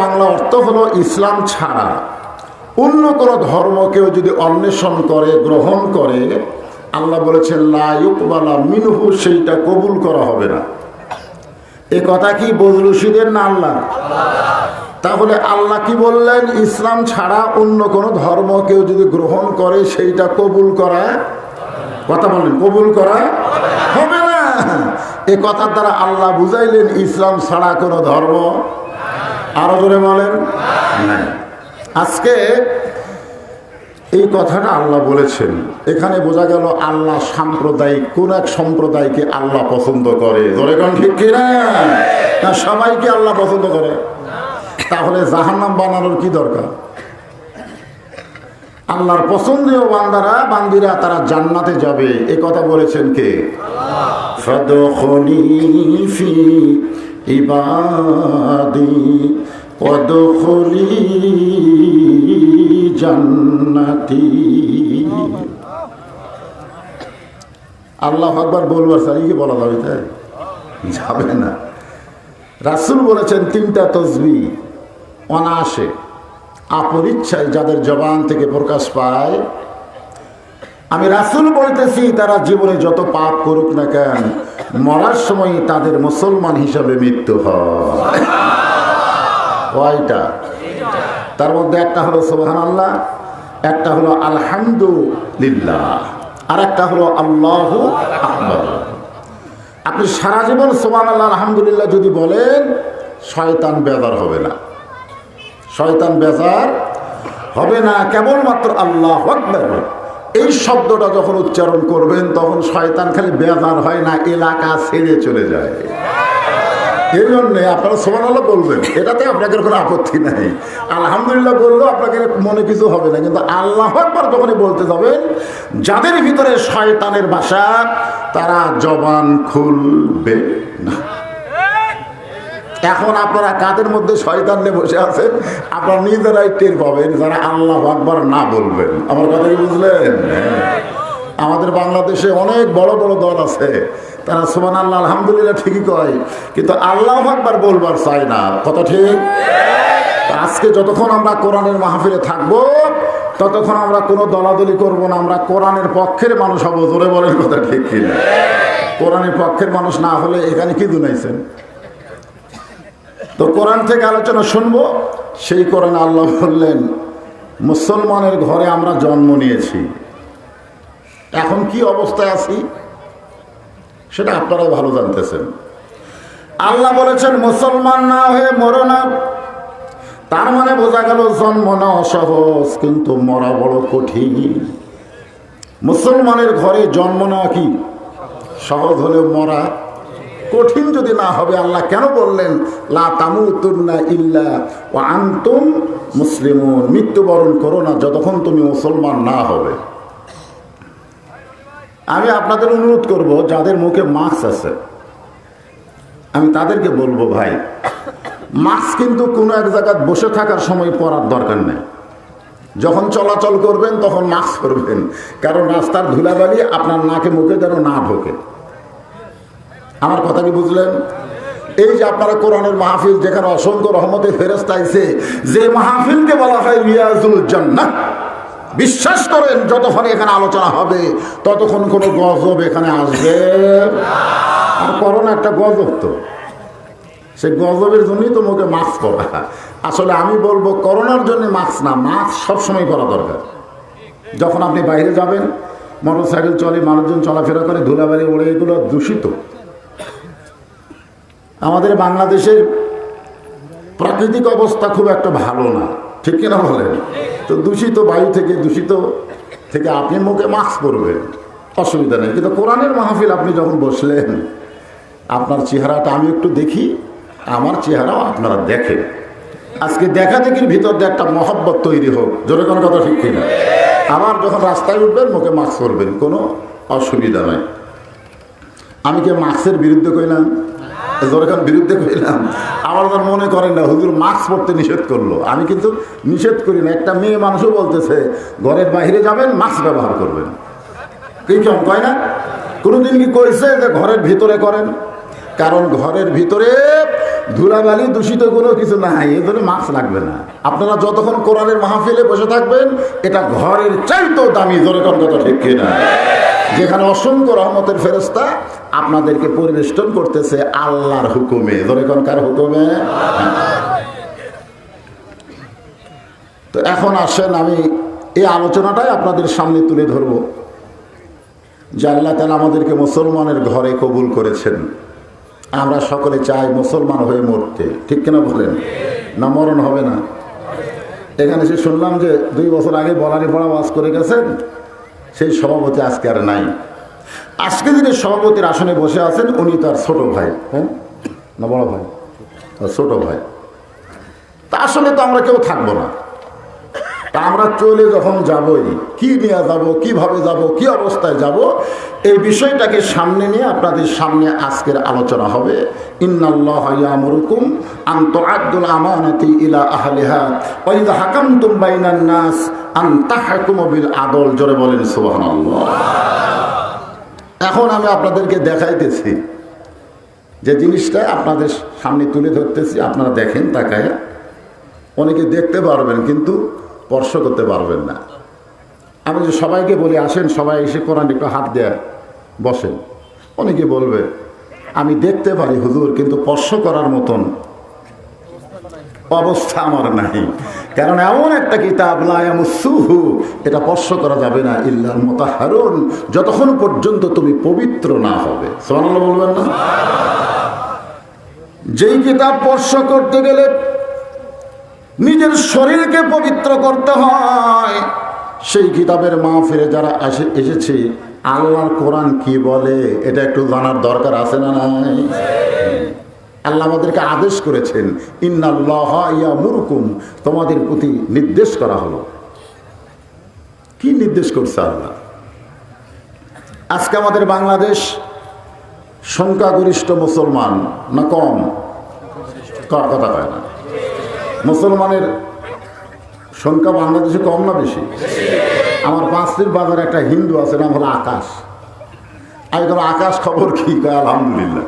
বাংলা অর্থ হলো ইসলাম ছাড়া অন্য কোনো ধর্ম কেউ যদি অন্বেষণ করে, গ্রহণ করে, আল্লাহ বলেছেন লা ইউকবালা মিনহু, সেইটা কবুল করা হবে না। এ কথা কি বজলুশিদের না আল্লাহ? তাহলে আল্লাহ কি বললেন? ইসলাম ছাড়া অন্য কোনো ধর্ম কেউ যদি গ্রহণ করে সেইটা কবুল করা, কথা বলেন, কবুল করা হবে না। এ কথার দ্বারা আল্লাহ বুঝাইলেন ইসলাম ছাড়া কোনো ধর্ম, আরো জোরে বলেন, না। আজকে এই কথাটা আল্লাহ বলেছেন, এখানে বোঝা গেল আল্লাহ সাম্প্রদায়িক কোন এক সম্প্রদায়কে আল্লাহ পছন্দ করে। ধরে কোন ঠিক কিনা? না, সবাইকে আল্লাহ পছন্দ করে। তাহলে জাহান্নাম বানানোর কি দরকার? আল্লাহর পছন্দীয় বান্দারা, বান্দিরা তারা জান্নাতে যাবে, এ কথা বলেছেন কে? ফাদখুলি ফি ইবাদি ওয়াদখুলি জান্নাতি। আল্লাহু আকবার বলবার সারি কি বলা যাবে? তাই যাবে না। রাসূল বলেছেন তিনটা তাসবিহ অনায়াসে আপরিচ্ছায় যাদের জবান থেকে প্রকাশ পায়, আমি রাসূল বলতেছি তারা জীবনে যত পাপ করুক না কেন, মরার সময় তাদের মুসলমান হিসাবে মৃত্যু হয়। কয়টা? তার মধ্যে একটা হলো সুবহানাল্লাহ, একটা হলো আলহামদুলিল্লাহ, আর একটা হলো আল্লাহু আকবার। আপনি সারা জীবন সুবহানাল্লাহ আলহামদুলিল্লাহ যদি বলেন, শয়তান বেজার হবে না, শয়তান বেজার হবে না। কেবলমাত্র আল্লাহু আকবার এই শব্দটা যখন উচ্চারণ করবেন, তখন শয়তান খালি বেজার হয় না, এলাকা ছেড়ে চলে যায়। এই জন্যে আপনারা সুবহানাল্লাহ বলবেন, এটাতে আপনাদের কোনো আপত্তি নাই। আলহামদুলিল্লাহ বললেও আপনাদের মনে কিছু হবে না, কিন্তু আল্লাহু আকবার যখনই বলতে যাবেন, যাদের ভিতরে শয়তানের বাসা তারা জবান খুলবে না। এখন আপনারা কাদের মধ্যে শয়তান নিয়ে বসে আছেন আপনারা নিজেরাই টের পাবেন, যারা আল্লাহু আকবার না বলবেন। আমার কথা কি বুঝলেন? আমাদের বাংলাদেশে অনেক বড় বড় দল আছে, তারা সুবহানাল্লাহ আলহামদুলিল্লাহ ঠিকই কয়, কিন্তু আল্লাহু আকবার বলবার চায় না। কথা ঠিক? আজকে যতক্ষণ আমরা কোরআনের মাহফিলে থাকবো, ততক্ষণ আমরা কোনো দলাদলি করব না, আমরা কোরআনের পক্ষের মানুষ হবো। জোরে বলেন, কথা ঠিক কিনা? কোরআনের পক্ষের মানুষ না হলে এখানে কি দুনাইছেন? তো কোরআন থেকে আলোচনা শুনবো। সেই কোরআনে আল্লাহ বললেন, মুসলমানের ঘরে আমরা জন্ম নিয়েছি, এখন কি অবস্থায় আছি সেটা আপনারাই ভালো জানতেছেন। আল্লাহ বলেছেন মুসলমান না হয়ে মরো না। তার মানে বোঝা গেল জন্ম নেওয়া সহজ, কিন্তু মরা বড় কঠিন। মুসলমানের ঘরে জন্ম নেওয়া কি সহজ হলেও মরা কঠিন যদি না হবে, আল্লাহ কেন বললেন লা তামুতুন্না ইল্লা ওয়া আনতুম মুসলিমুন? মৃত্যুবরণ করো না যতক্ষণ তুমি মুসলমান না হবে। আমি আপনাদের অনুরোধ করব, যাদের মুখে মাস্ক আছে আমি তাদেরকে বলবো, ভাই মাস্ক কিন্তু কোনো এক জায়গায় বসে থাকার সময় পরার দরকার নেই। যখন চলাচল করবেন তখন মাস্ক পরবেন, কারণ রাস্তার ধুলাবালি আপনার নাকে মুখে যেন না ঢোকে। আমার কথা কি বুঝলেন? এই যে আপনারা কোরআনের মাহফিল, যেখানে অসংখ্য রহমতের ফেরেশতা আইছে, যে মাহফিলকে বলা হয় রিয়াজুল জান্নাহ, বিশ্বাস করেন যতক্ষণ এখানে আলোচনা হবে ততক্ষণ কোনো গজব এখানে আসবে। আর করোনা একটা গজব, তো সেই গজবের জন্যই তো মুখে মাস্ক পরা। আসলে আমি বলবো করোনার জন্য মাস্ক না, মাস্ক সবসময় পরা দরকার। যখন আপনি বাইরে যাবেন, মোটর সাইকেল চলে, মানুষজন চলাফেরা করে, ধুলাবালি ওড়ে, এগুলো দূষিত। আমাদের বাংলাদেশের প্রাকৃতিক অবস্থা খুব একটা ভালো না, ঠিক কিনা বলেন? তো দূষিত বায়ু থেকে, দূষিত থেকে আপনি মুখে মাস্ক পরবেন, অসুবিধা নেই। কিন্তু কোরআনের মাহফিল আপনি যখন বসলেন, আপনার চেহারাটা আমি একটু দেখি, আমার চেহারাও আপনারা দেখেন। আজকে দেখা দেখির ভিতর দিয়ে একটা মহব্বত তৈরি হোক। জোরে কোনো কথা ঠিক কিনা? আবার যখন রাস্তায় উঠবেন মুখে মাস্ক পরবেন, কোনো অসুবিধা নয়। আমি কি মাস্কের বিরুদ্ধে কইলাম? যখন বিরুদ্ধে কইলাম, আবার যখন মনে করেন না হুজুর মাস্ক পরতে নিষেধ করলো, আমি কিন্তু নিষেধ করি না। একটা মেয়ে মানুষও বলতেছে ঘরের বাইরে যাবেন মাস্ক ব্যবহার করবেন, কি কেমন কয় না? কোনোদিন কি কইছে যে ঘরের ভিতরে করেন? কারণ ঘরের ভিতরে ধুলাবালি দূষিত কোনো কিছু নাই, এ ধরে মাস্ক লাগবে না। আপনারা যতক্ষণ কোরআনের মাহফিলে বসে থাকবেন, এটা ঘরের চাইতেও দামি, ধরে কোন কথা ঠিক কিনা, যেখানে অসংখ্য রহমতের ফেরেশতা আপনাদেরকে পরিবেষ্টন করতেছে আল্লাহর হুকুমে, ধরে কোন কার হুকুমে। তো এখন আসেন আমি এই আলোচনাটাই আপনাদের সামনে তুলে ধরব যে আল্লাহ তাআলা আমাদেরকে মুসলমানের ঘরে কবুল করেছেন। আমরা সকলে চাই মুসলমান হয়ে মরতে, ঠিক কিনা বলেন? না মরণ হবে না? এখানে সে শুনলাম যে 2 বছর আগে বলানি পড়া ওয়াজ করে গেছেন, সেই সভাপতি আজকে আর নাই। আজকে যিনি সভাপতির আসনে বসে আছেন উনি তার ছোট ভাই, হ্যাঁ না বড় ভাই? ছোট ভাই। তা আসলে তো আমরা কেউ থাকবো না, তা আমরা চলে যখন যাবই, কি নিয়ে যাব, কিভাবে যাব, কি অবস্থায় যাব, এই বিষয়টাকে সামনে নিয়ে আপনাদের সামনে আজকের আলোচনা হবে। ইন্নাল্লাহা ইয়ামুরুকুম আন তুআদ্দুল আমানাতি ইলা আহলিহা ওয়া ইযা হাকামতুম বাইনান নাস আন তাহকুমু বিল আদল। জোরে বলেন সুবহানাল্লাহ। এখন আমি আপনাদেরকে দেখাইতেছি যে জিনিসটা আপনাদের সামনে তুলে ধরতেছি, আপনারা দেখেন তাকায়া। অনেকে দেখতে পারবেন কিন্তু স্পর্শ করতে পারবেন না। আমি যে সবাইকে বলি আসেন সবাই এসে কোরআন একটু হাত দেয় বসেন, অনেকে বলবে আমি দেখতে পারি হুজুর কিন্তু স্পর্শ করার মতন অবস্থা আমার নাই, কারণ এমন একটা কিতাব লা ইয়ামাসসুহু, এটা স্পর্শ করা যাবে না ইল্লাল মুতাহহারুন, যতক্ষণ পর্যন্ত তুমি পবিত্র না হবে। সুবহানাল্লাহ বলবেন না? যেই কিতাব স্পর্শ করতে গেলে নিজের শরীরকে পবিত্র করতে হয়, সেই কিতাবের মাহফিলে যারা এসেছে আল্লাহর কোরআন কি বলে এটা একটু জানার দরকার আছে না নাই? আল্লাহ আমাদেরকে আদেশ করেছেন ইন্নাল্লাহা ইয়ামুরুকুম, তোমাদের প্রতি নির্দেশ করা হলো। কি নির্দেশ করছে আল্লাহ? আজকে আমাদের বাংলাদেশ সংখ্যাগরিষ্ঠ মুসলমান না কম? কথা কয় না। মুসলমানের সংখ্যা বাংলাদেশে কম না বেশি? আমার পাঁচটির বাজারে একটা হিন্দু আছে, নাম হলো আকাশ। আমি তোমার আকাশ খবর কি? কয় আলহামদুলিল্লাহ।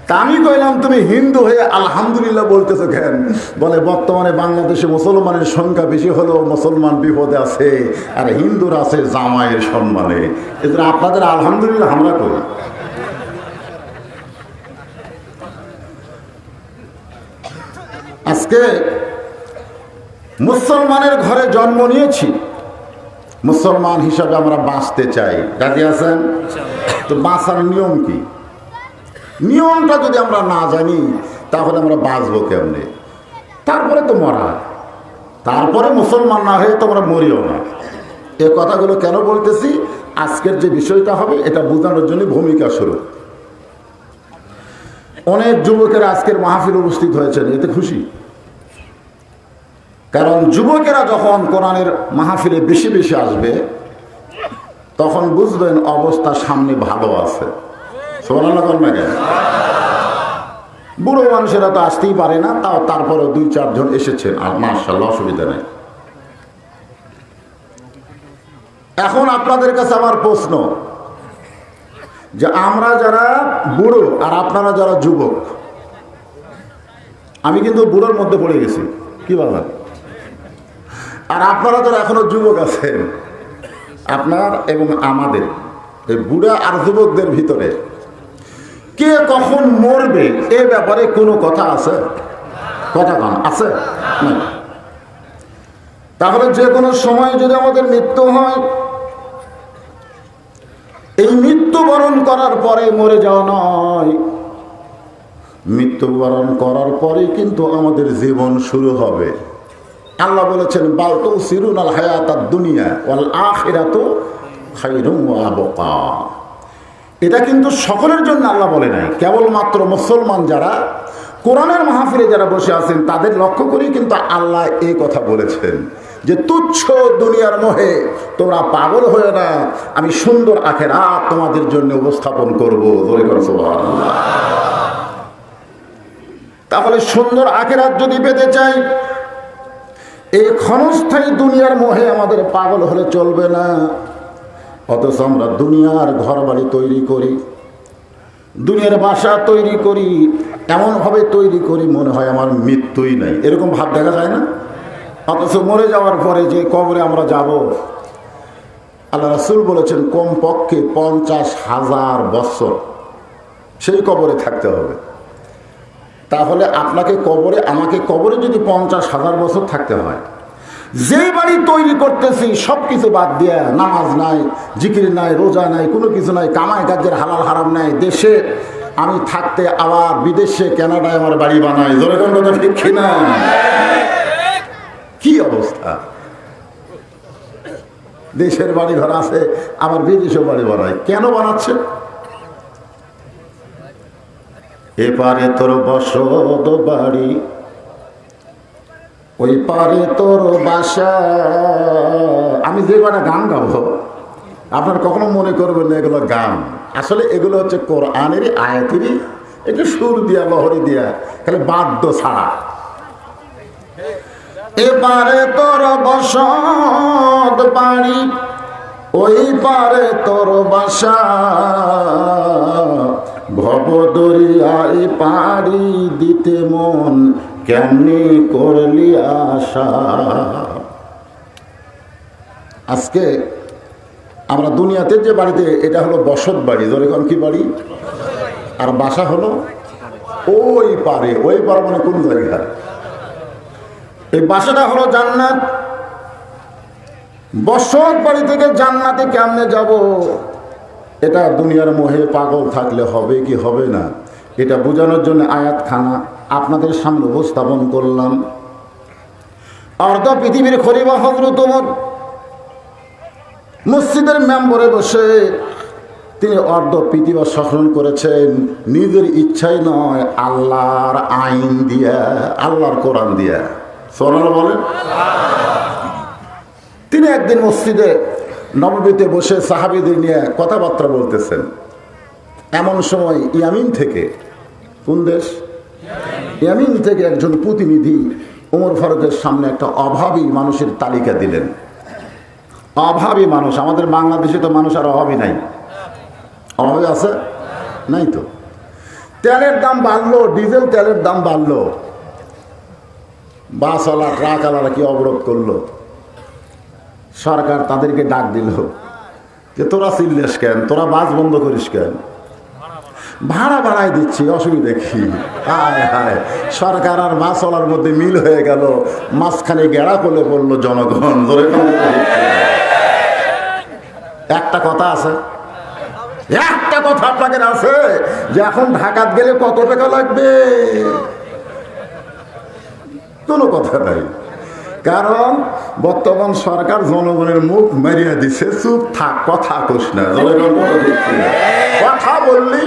তা আমি কইলাম তুমি হিন্দু হয়ে আলহামদুলিল্লাহ বলতেছো কেন? বলে বর্তমানে বাংলাদেশে মুসলমানের সংখ্যা বেশি হলেও মুসলমান বিপদে আছে, আর হিন্দুরা আছে জামাইয়ের সম্মানে। এদের আপনাদের আলহামদুলিল্লাহ আমরা করি। আজকে মুসলমানের ঘরে জন্ম নিয়েছি, মুসলমান হিসাবে আমরা বাঁচতে চাই। রাজি আছেন? তো বাঁচার নিয়ম কি? নিয়মটা যদি আমরা না জানি তাহলে আমরা বাঁচবো কেমনে? তারপরে তো মরা, তারপরে মুসলমান না হয়ে তো আমরা মরিও না। এ কথাগুলো কেন বলতেছি? আজকের যে বিষয়টা হবে এটা বোঝানোর জন্য ভূমিকা শুরু। অনেক যুবকেরা আজকের মাহফিল উপস্থিত হয়েছেন, এতে খুশি। কারণ যুবকেরা যখন কোরআনের মাহফিলে বেশি বেশি আসবে তখন বুঝবেন অবস্থা সামনে ভালো আছে। সুবহানাল্লাহ বলবেন না? বুড়ো মানুষেরা তো আসতেই পারে না, তাও তারপরে 2-4 জন এসেছেন, আর মাশাআল্লাহ অসুবিধা নেই। এখন আপনাদের কাছে আমার প্রশ্ন যে আমরা যারা বুড়ো আর আপনারা যারা যুবক, আমি কিন্তু বুড়োর মধ্যে পড়ে গেছি, কি বলা, আর আপনারা যারা এখনো যুবক আছেন, আপনার এবং আমাদের এই বুড়া আর যুবকদের ভিতরে কে কখন মরবে এ ব্যাপারে কোনো কথা আছে? কথা কন আছে না? তাহলে যে কোনো সময় যদি আমাদের মৃত্যু হয়, এই মৃত্যুবরণ করার পরে মরে যাওয়া নয়, মৃত্যুবরণ করার পরে কিন্তু আমাদের জীবন শুরু হবে। আল্লাহ বলেছেন বাল তুসিরুনাল হায়াতাদ দুনিয়া ওয়াল আখিরাতু খায়রুম ওয়া আবকা। এটা কিন্তু সকলের জন্য আল্লাহ বলে নাই, কেবলমাত্র মুসলমান যারা কোরআনের মাহফিলে যারা বসে আছেন তাদের লক্ষ্য করেই কিন্তু আল্লাহ এই কথা বলেছেন যে তুচ্ছ দুনিয়ার মোহে তোমরা পাগল হয়ে না, আমি সুন্দর আখিরাত তোমাদের জন্য উপস্থাপন করবো। সুবহানাল্লাহ। তাহলে সুন্দর আখিরাত যদি পেতে চাই, এই ক্ষণস্থায়ী দুনিয়ার মোহে আমাদের পাগল হলে চলবে না। অথচ আমরা দুনিয়ার ঘর বাড়ি তৈরি করি, দুনিয়ার বাসা তৈরি করি, এমনভাবে তৈরি করি মনে হয় আমার মৃত্যুই নাই, এরকম ভাব দেখা যায় না? অথচ মরে যাওয়ার পরে যে কবরে আমরা যাব, আল্লাহ রাসূল বলেছেন কমপক্ষে 50,000 বছর সেই কবরে থাকতে হবে। তাহলে আপনাকে কবরে, আমাকে কবরে যদি 50,000 বছর থাকতে হয়, যেই বাড়ি তৈরি করতেছি সব কিছু বাদ দিয়ে, নামাজ নাই, জিকির নাই, রোজা নাই, কোনো কিছু নাই, কামাই কাজের হালাল হারাম নাই, দেশে আমি থাকতে আবার বিদেশে কানাডায় আমার বাড়ি বানাই, জোরে কোন কথা ঠিক না? কি অবস্থা! দেশের বাড়ি ঘর আছে, আবার বিদেশে বাড়ি বানায়। কেন বানাচ্ছে? এপারে তোর বসত বাড়ি, ওই পারে তোর বাসা। আমি যে কটা গান গাবো আপনার কখনো মনে করবেন না এগুলো গান, আসলে এগুলো হচ্ছে কোরআনেরই আয়াতেরই একটু সুর দিয়া, লহরি দিয়া, খালি বাদ্য ছাড়া। এপারে তোর বসত বাড়ি, ওই পারে তোর বাসা, ভব দরিয়ায় পাড়ি দিতে মন কেমনি করলি আশা। আজকে আমরা দুনিয়াতে যে বাড়িতে, এটা হলো বসত বাড়ি, ধরে কোন কি বাড়ি, আর বাসা হলো ওই পারে। ওই পার মানে কোন জায়গা? এই বাসাটা হলো জান্নাত। বসত বাড়ি থেকে জান্নাতে কেমনে যাব, এটা দুনিয়ার মোহে পাগল থাকলে হবে কি হবে না, এটা বোঝানোর জন্য আয়াতখানা আপনাদের সামনে উপস্থাপন করলাম। অর্ধ পৃথিবীর খলিফা হযরত ওমর মসজিদের মেম্বরে বসে তিনি অর্ধ পৃথিবী শাসন করেছেন, নিজের ইচ্ছাই নয়, আল্লাহর আইন দিয়া, আল্লাহর কোরআন দিয়া। সোনাল বলেন। তিনি একদিন মসজিদে নববীতে বসে সাহাবীদের নিয়ে কথাবার্তা বলতেছেন। এমন সময় ইয়ামিন থেকে, কোন দেশ? ইয়ামিন থেকে একজন প্রতিনিধি ওমর ফারুকের সামনে একটা অভাবী মানুষের তালিকা দিলেন। অভাবী মানুষ, আমাদের বাংলাদেশে তো মানুষ আর অভাবী নাই। অভাবী আছে? নাই তো। তেলের দাম বাড়লো, ডিজেল তেলের দাম বাড়লো, বাসওয়ালা ট্রাকওয়ালারা কি অবরোধ করলো, সরকার তাদেরকে ডাক দিল যে তোরা চিল্লাস কেন, তোরা বাস বন্ধ করিস কেন, ভাড়া বাড়াই দিচ্ছি, অসুবিধা কি? হায় হায়, সরকার আর বাসওয়ালার মধ্যে মিল হয়ে গেল, মাঝখানে গেড়া করলে পড়লো জনগণ। একটা কথা আছে, একটা কথা আপনাদের আছে যে এখন ঢাকাত গেলে কত টাকা লাগবে, কোনো কথা নাই। কারণ বর্তমান সরকার জনগণের মুখ মারিয়া দিছে, চুপ থাক, কথা কোস না, কথা বললি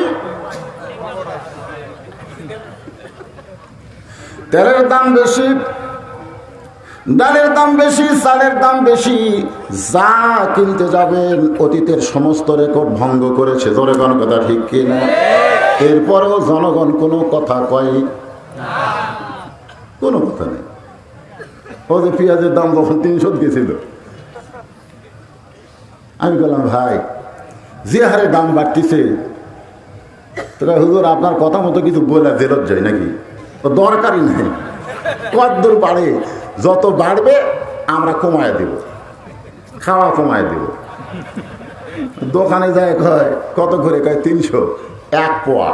তেলের দাম বেশি, ডালের দাম বেশি, চালের দাম বেশি, যা কিনতে যাবেন অতীতের সমস্ত রেকর্ড ভঙ্গ করেছে। ধরে কোন কথা ঠিক কিনা? এরপরেও জনগণ কোনো কথা কয়, কোনো কথা নেই। ও যে পেঁয়াজের দাম যখন 300 গেছিল, আমি বললাম ভাই যে হারে দাম বাড়তিছে, তোরা হুজুর আপনার কথা মতো কিছু বলে জেলত যায় নাকি? ও দরকারই নাই, কদ্দূর বাড়ে, যত বাড়বে আমরা কমায় দেব, খাওয়া কমায় দেব। দোকানে যায় কয় কত করে, কয় 300, 1 পোয়া।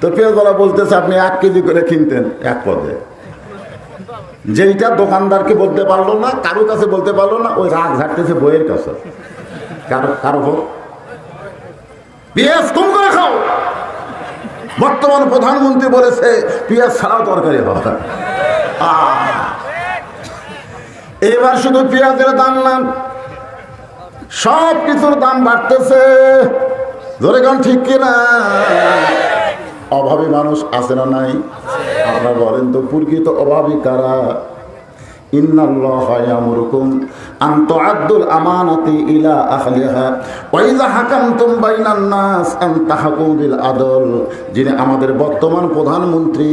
তো পেঁয়াজওয়ালা বলতেছে আপনি 1 কেজি করে কিনতেন 1 পদে। যেইটা দোকানদারকে বলতে পারলো না, কারো কাছে বলতে পারলো না, ওই রাগ ঝাড়তেছে বইয়ের কাছে। কারো হোক পেঁয়াজ কম করে খাও। বর্তমান প্রধানমন্ত্রী বলেছে পেঁয়াজ ছাড়াও তরকারি হয়। এবার শুধু পেঁয়াজের দাম না, সব কিছুর দাম বাড়তেছে। ধরে কোন ঠিক কিনা? অভাবী মানুষ আছে না নাই? আপনারা বলেন তো প্রকৃত অভাবী কারা? ইন্নাল্লাহা ইয়ামুরুকুম আন তুআদ্দুল আমানাতি ইলা আহলিহা ওয়া ইযা হাকামতুম বাইনান নাস আন তাহকুমু বিল আদল। যিনি আমাদের বর্তমান প্রধানমন্ত্রী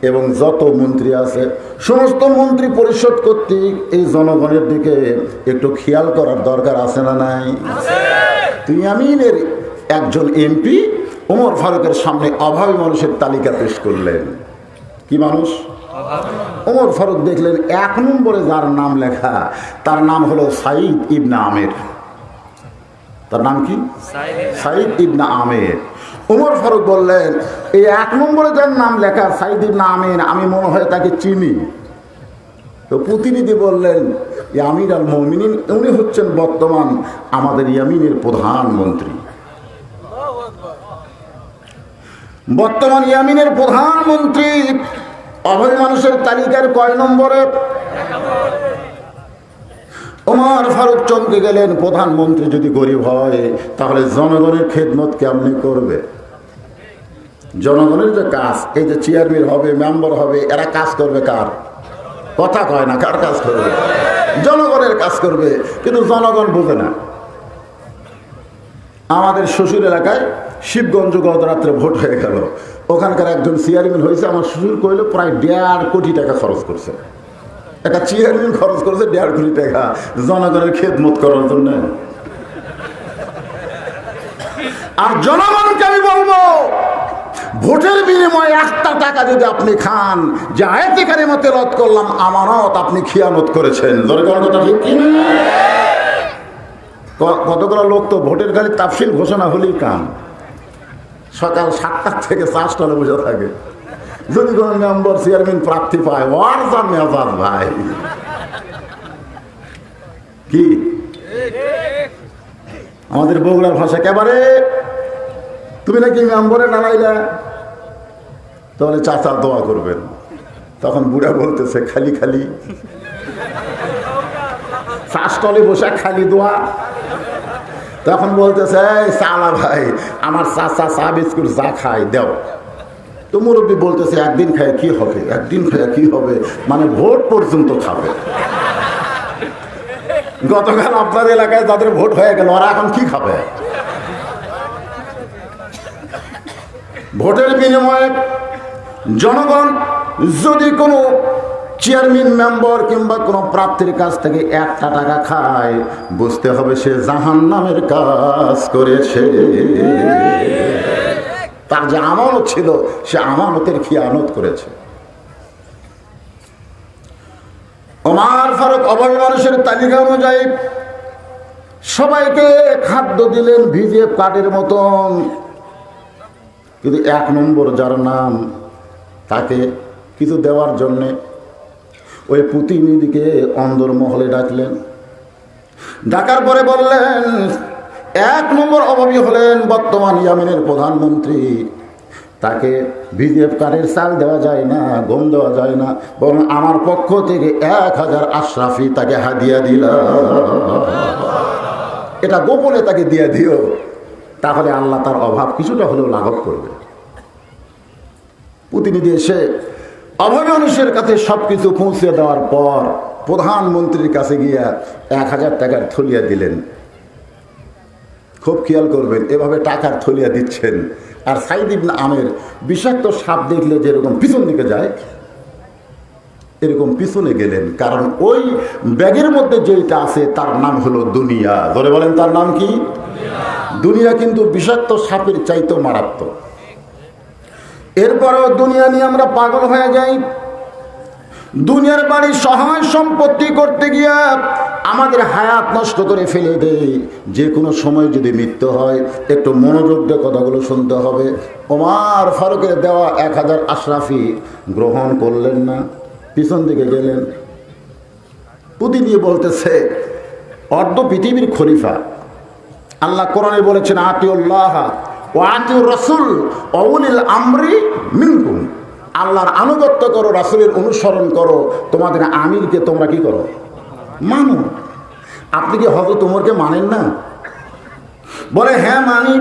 এবং যত মন্ত্রী আছে, সমস্ত মন্ত্রী পরিষদ কর্তৃক এই জনগণের দিকে একটু খেয়াল করার দরকার আছে না নাই? তুই আমিনের একজন এমপি ওমর ফারুকের সামনে অভাবী মানুষের তালিকা পেশ করলেন। কি মানুষ? ওমর ফারুক দেখলেন 1 নম্বরে যার নাম লেখা তার নাম হলো সাইদ ইবনে আমের। তার নাম কি? সাইদ ইবনে আমের। ওমর ফারুক বললেন, এই 1 নম্বরে যার নাম লেখা সাইদ ইবনে আমের, আমি মনে হয় তাকে চিনি। তো প্রতিনিধি বললেন, আমির আল মুমিনিন, উনি হচ্ছেন বর্তমান আমাদের ইয়ামিনের প্রধানমন্ত্রী। বর্তমান ইয়ামিনের প্রধানমন্ত্রী অভাবী মানুষের তালিকার কয় নম্বরে? ওমর ফারুক চমকে গেলেন, প্রধানমন্ত্রী যদি গরিব হয় তাহলে জনগণের খেদমত কেমনি করবে? জনগণের যে কাজ, এই যে চেয়ারম্যান হবে, মেম্বার হবে, এরা কাজ করবে কার? কথা কয় না, কার কাজ করবে? জনগণের কাজ করবে, কিন্তু জনগণ বোঝে না। আমাদের শ্বশুর এলাকায় শিবগঞ্জ গতরাত্রে ভোট হয়ে গেল, ওখানকার একজন চেয়ারম্যান হয়েছে, আমার শ্বশুর কইল প্রায় 1.5 কোটি টাকা খরচ করছে। একটা চেয়ারম্যান খরচ করেছে 1.5 কোটি টাকা জনগণের খেদমত করার জন্য। আর জনগণকে আমি বলবো, ভোটের বিনিময়ে 1টা টাকা যদি আপনি খান, যে আয়াতে কারিমাতে রদ করলাম আমানত, আপনি খিয়ানত করেছেন। জনগণের কথা ঠিক কি না? কতগুলো লোক তো ভোটের খালি তাফসিল ঘোষণা হলেই কাম, সকাল 7টা থেকে 4টায় বসে থাকে। যদি কোন মেম্বার চেয়ারম্যান প্রার্থী পায়, ওয়ার জান মেজাজ ভাই কি আমাদের বগুড়ার ভাষা, একেবারে তুমি নাকি মেম্বারে দাঁড়াইলা, তাহলে চাচা দোয়া করবেন। তখন বুড়া বলতেছে, খালি খালি চাষতলে বসে খালি দোয়া। তখন বলতেছে, এই সালা ভাই, আমার চাচা চা বিস্কুট যা খায় দেও। তো মুরব্বী বলতেছে, একদিন খায় কি হবে, একদিন খায় কি হবে, মানে ভোট পর্যন্ত খাবে। গতকাল আপনার এলাকায় যাদের ভোট হয়ে গেল, ওরা এখন কি খাবে? ভোটের বিনিময়ে জনগণ যদি কোনো চেয়ারম্যান, মেম্বার কিংবা কোনো প্রার্থীর কাছ থেকে 1টা টাকা খায়, বুঝতে হবে সে জাহান্নামের কাজ করেছে। তার যে আমানত ছিল, সে আমানতের খিয়ানত করেছে। ওমর ফারুক অভাবী মানুষের তালিকা অনুযায়ী সবাইকে খাদ্য দিলেন ভিজিয়ে কাঠের মতন, কিন্তু 1 নম্বর যার নাম, তাকে কিছু দেওয়ার জন্যে ওই প্রতিনিধিকে অন্দরমহলে ডাকলেন। ডাকার পরে বললেন, 1 নম্বর অভাবী হলেন বর্তমান ইয়ামেনের প্রধানমন্ত্রী, তাকে ভিজিএফ কার্ডের চাল দেওয়া যায় না, গম দেওয়া যায় না, বরং আমার পক্ষ থেকে 1000 আশরাফি তাকে হাদিয়া দিলাম। এটা গোপনে তাকে দিয়ে দিও, তাহলে আল্লাহ তার অভাব কিছুটা হলেও লাঘব করবে। প্রতিনিধি এসে অভাবী মানুষের কাছে সবকিছু পৌঁছে দেওয়ার পর প্রধানমন্ত্রীর কাছে গিয়া 1000 টাকার থলিয়া দিলেন। খুব খেয়াল করবেন, এভাবে টাকার থলিয়া দিচ্ছেন। আর সাইদ ইবনে আমের বিষাক্ত সাপ দেখলে যেরকম পিছন দিকে যায়, এরকম পিছনে গেলেন, কারণ ওই ব্যাগের মধ্যে যেটা আছে তার নাম হলো দুনিয়া। ধরে বলেন, তার নাম কি? দুনিয়া। কিন্তু বিষাক্ত সাপের চাইতেও মারাত্মক। এরপরও দুনিয়া নিয়ে আমরা পাগল হয়ে যাই। দুনিয়ার বাড়ি সহায় সম্পত্তি করতে গিয়া আমাদের হায়াত নষ্ট করে ফেলে দেয়। যে কোনো সময় যদি মৃত্যু হয়, একটু মনোযোগ দিয়ে কথাগুলো শুনতে হবে। ওমর ফারুকের দেওয়া 1000 আশরাফি গ্রহণ করলেন না, পিছন দিকে গেলেন। প্রতিদিন বলতেছে, অর্ধ পৃথিবীর খলিফা। আল্লাহ কোরআনে বলেছেন, আতিউল্লাহ ওয়া আতিউর রাসূল ওয়া উলিল আমরি মিনকুম। আল্লাহর আনুগত্য করো, রাসূলের অনুসরণ করো, তোমাদের আমিরকে তোমরা কি করো? মানো। আপনি কি হযরত ওমরকে মানেন না? বলে, হ্যাঁ মানি।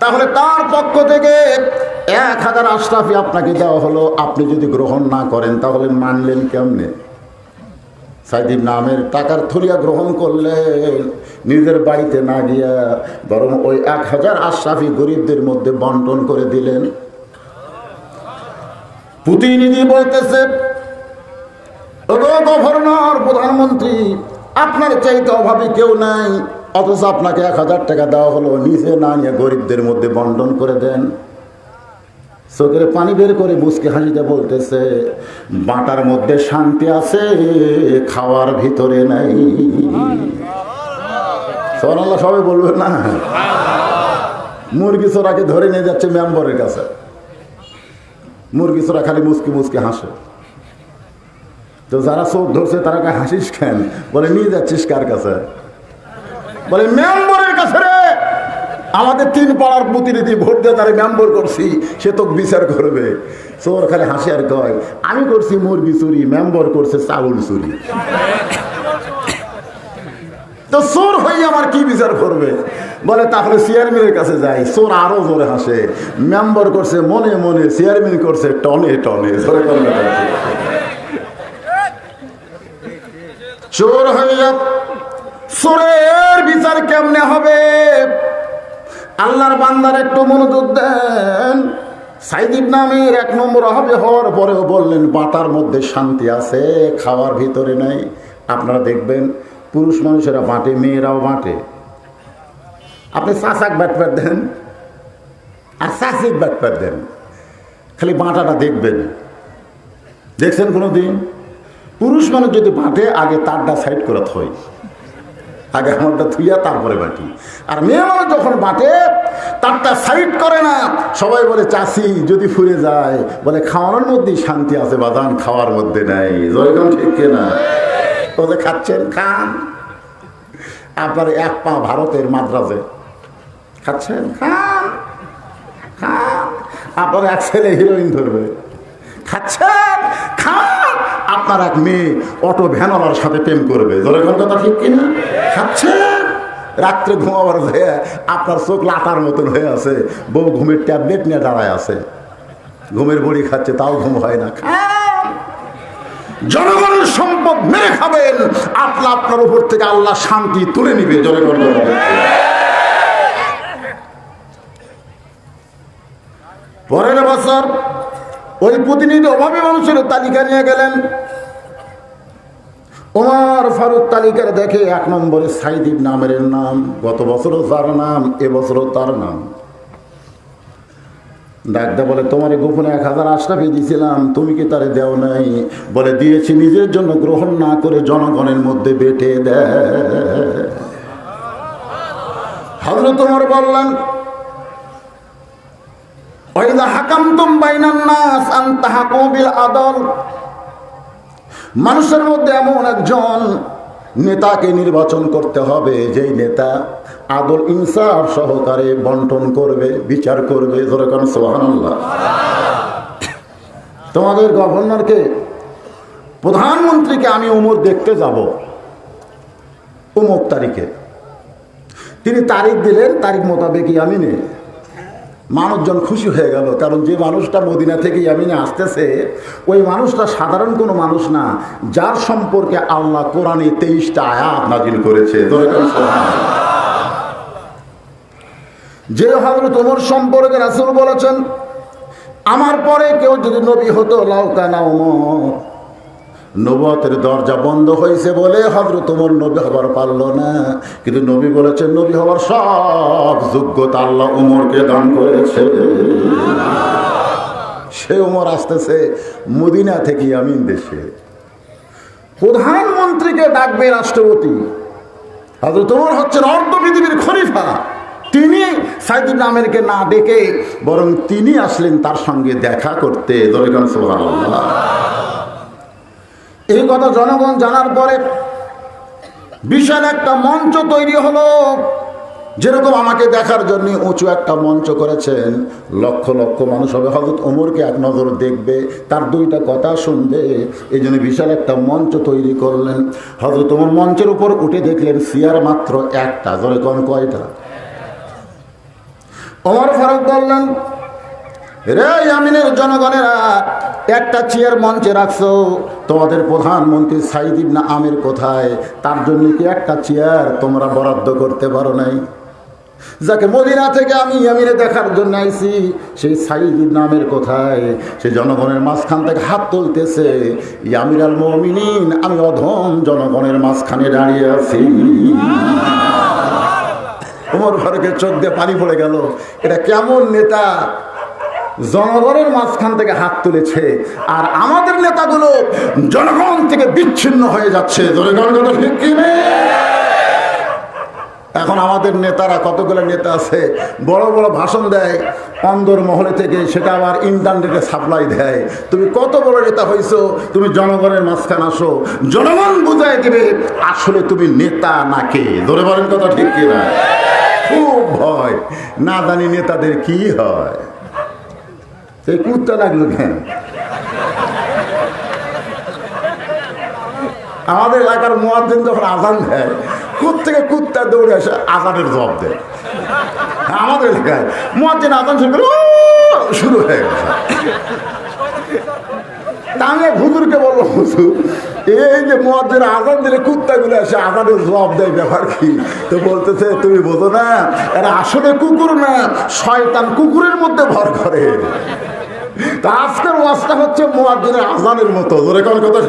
তাহলে তার পক্ষ থেকে 1000 আশরাফি আপনাকে দেওয়া হলো, আপনি যদি গ্রহণ না করেন তাহলে মানলেন কেমনে? সাইদ ইবনে আমের টাকার থলিয়া গ্রহণ করলেন, নিজের বাড়িতে না গিয়া বরং ওই 1000 আশরাফি গরিবদের মধ্যে বন্টন করে দিলেন। প্রতিনিধি বলতেছে, ওগো গভর্নর, প্রধানমন্ত্রী, আপনার চাইতে অভাবী কেউ নাই। অথচ আপনাকে 1000 টাকা দেওয়া হলো, নিজে না নিয়ে গরিবদের মধ্যে বন্টন করে দেন। চোখের পানি বের করে মুচকি হাসিতে বলতেছে, বাটার মধ্যে শান্তি আছে, খাওয়ার ভিতরে নাই। সুবহানাল্লাহ সবাই বলবেন না? মুরগি চোরাকে ধরে নিয়ে যাচ্ছে মেম্বরের কাছে, মুরগি চোরা খালি মুচকি মুচকি হাসে। তো যারা চোখ ধরছে তারা হাসিস কেন? বলে নিয়ে যাচ্ছিস কার কাছে? বলে মেম্বরের কাছে রে, আমাদের 3 পাড়ার প্রতিনিধি ভোট দিয়ে তারা মেম্বর করছি, সে তো বিচার করবে। চোর খালি হাসি আর কয়, আমি করছি মুরগি চুরি, মেম্বর করছে চাউল চুরি। তো চোর হয়ে আমার কি বিচার করবে? বলে তাহলে চেয়ারম্যানের কাছে যাই। চোর আরো জোরে হাসে, মেম্বর করছে মনে মনে, চেয়ারম্যান করছে টনে টনে। চোর হইয়া চোরের বিচার কেমনে হবে? আল্লাহর বান্দার একটু মনোযোগ দেন। সাইদ ইবনে আমির 1 নম্বর হবে হওয়ার পরেও বললেন, বাটার মধ্যে শান্তি আছে, খাওয়ার ভিতরে নাই। আপনারা দেখবেন পুরুষ মানুষেরা বাঁটে, মেয়েরাও বাঁটে। আপনি চাচাক বাটপার দেন আর চাচিক বাটপার দেন, খালি বাঁটাটা দেখবেন। দেখছেন কোনো দিন? পুরুষ মানুষ যদি বাঁটে, আগে তারটা সাইড করে থই, আগে আমারটা থুইয়া তারপরে বাটি। আর মেয়ে মানুষ যখন বাঁটে, তারটা সাইড করে না। সবাই বলে চাষি যদি ফুরে যায়, বলে খাওয়ানোর মধ্যেই শান্তি আছে বাদান, খাওয়ার মধ্যে নাই। জয়গণ ঠিক কিনা? ওদের খাচ্ছেন, খান। আপনার 1 পা ভারতের মাদ্রাজে খাচ্ছেন, খান খান। আপনার 1 ছেলে হিরোইন ধরবে, খাচ্ছেন, খান। আপনার 1 মেয়ে অটো ভ্যানওয়ালার সাথে প্রেম করবে। জয়গণ কথা ঠিক কিনা? খাচ্ছেন। রাত্রে ঘুমাবার হয়ে আপনার চোখ লাটার মতন হয়ে আছে, বউ ঘুমের ট্যাবলেট নিয়ে দাঁড়ায় আছে, ঘুমের বড়ি খাচ্ছে, তাও ঘুম হয় না। জনগণের সম্পদ মেরে খাবেন, আপনার উপর থেকে আল্লাহ শান্তি তুলে নিবে। জনগণ পরের বছর ওই প্রতিনিধি অভাবী মানুষের তালিকা নিয়ে গেলেন। ওমর ফারুক তালিকার দেখে 1 নম্বরে সাইদ ইবনে আমিরের নাম। গত বছরও যার নাম, এবছরও তার নাম। ডাকদা বলে, তোমার গোপনে 1000 আশরাফি দিয়েছিলাম, তুমি কি তারে দেও নাই? বলে, দিয়েছি, নিজের জন্য গ্রহণ না করে জনগণের মধ্যে বেটে দেয়। হযরত ওমর বললেন, ওয়াইদা হাকামতুম বাইনান নাস আন তাহকুমু বিল আদল। মানুষের মধ্যে এমন একজন নেতাকে নির্বাচন করতে হবে, যেই নেতা আদল ইনসাফ সহকারে বন্টন করবে, বিচার করবে। যেরকম সুবহানাল্লাহ। তোমাদের গভর্নরকে, প্রধানমন্ত্রীকে আমি ওমর দেখতে যাব অমুক তারিখে। তিনি তারিখ দিলেন, তারিখ মোতাবেক ইয়ামিনে। মানুষজন খুশি হয়ে গেল, কারণ যে মানুষটা মদিনা থেকে ইয়ামিনে আসতেছে, ওই মানুষটা সাধারণ কোনো মানুষ না, যার সম্পর্কে আল্লাহ কোরআনে 23টা আয়াত নাজিল করেছে। যে হযরত ওমর সম্পর্কে রাসূল বলেছেন, আমার পরে কেউ যদি নবী হতো লাউকানা ওমর। নবুয়তের দরজা বন্ধ হয়েছে বলে হযরত ওমর নবী হবার পারল না, কিন্তু নবী বলেছেন নবী হওয়ার সব যোগ্যতা আল্লাহ ওমরকে দান করেছে। সে ওমর আসতেছে মদিনা থেকে ইয়ামিন দেশে। প্রধানমন্ত্রীকে ডাকবে রাষ্ট্রপতি। হযরত ওমর হচ্ছেন অর্ধ পৃথিবীর খলিফা। তিনি সাইদ ইবনে আমিরকে না ডেকে বরং তিনি আসলেন তার সঙ্গে দেখা করতে। সুবহানাল্লাহ। এই কথা জনগণ জানার পরে বিশাল একটা মঞ্চ তৈরি হলো। যেরকম আমাকে দেখার জন্য উঁচু একটা মঞ্চ করেছেন, লক্ষ লক্ষ মানুষ হবে হযরত ওমরকে 1 নজর দেখবে, তার 2টা কথা শুনবে। এই জন্য বিশাল একটা মঞ্চ তৈরি করলেন। হযরত ওমর মঞ্চের উপর উঠে দেখলেন চেয়ার মাত্র 1টা। জোরে কোন কয়টা? ওমর ফারুক বললেন, রে ইয়ামিনের জনগণেরা, একটা চেয়ার মঞ্চে রাখছো, তোমাদের প্রধানমন্ত্রী সাইদ ইবনে আমির কোথায়? তার জন্য কি একটা চেয়ার তোমরা বরাদ্দ করতে পারো নাই? যাকে মদিনা থেকে আমি ইয়ামিনে দেখার জন্য আইছি, সেই সাইদ ইবনে আমির কোথায়? সে জনগণের মাঝখান থেকে হাত তুলতেছে, ইয়ামিরাল মুমিনিন, আমি অধম জনগণের মাঝখানে দাঁড়িয়ে আছি। ওমর ফারুকের চোখ দিয়ে পানি পড়ে গেল। এটা কেমন নেতা, জনগণের মাঝখান থেকে হাত তুলেছে, আর আমাদের নেতাগুলো জনগণ থেকে বিচ্ছিন্ন হয়ে যাচ্ছে। জনগণ ঠিক কি না? এখন আমাদের নেতারা, কতগুলো নেতা আছে, বড় বড় ভাষণ দেয় অন্দর মহলে থেকে, সেটা আবার ইন্টারনেটে সাপ্লাই দেয়। তুমি কত বড় নেতা হইছো, তুমি জনগণের মাঝখানে আসো, জনগণ বুঝাই দিবে আসলে তুমি নেতা নাকি। ধরে বলেন কথা ঠিক কিনা? খুব ভয়, না জানি নেতাদের কি হয়। এই কুত্তা লাগলো কেন? আমাদের এলাকার মুয়াজ্জিন যখন আজান দেয়, থেকে কুত্তা দৌড়ে আসে আজানের জবাব দেয়। আমাদের এলাকায় মুয়াজ্জিন আজান শুরু হয়ে গেছে। আমি হুজুরকে বলবো, হুজুর এই যে মুয়াজ্জিন আজান দিলে কুত্তাগুলো আসে আজানের জবাব দেয়, ব্যাপার কি? তো বলতেছে তুমি বোঝো না, এরা আসলে কুকুর না, শয়তান কুকুরের মধ্যে ভর করে। তা আজকের ওয়াজটা হচ্ছে মুয়াজ্জিনের আজানের মতো। ধরে কোন কথা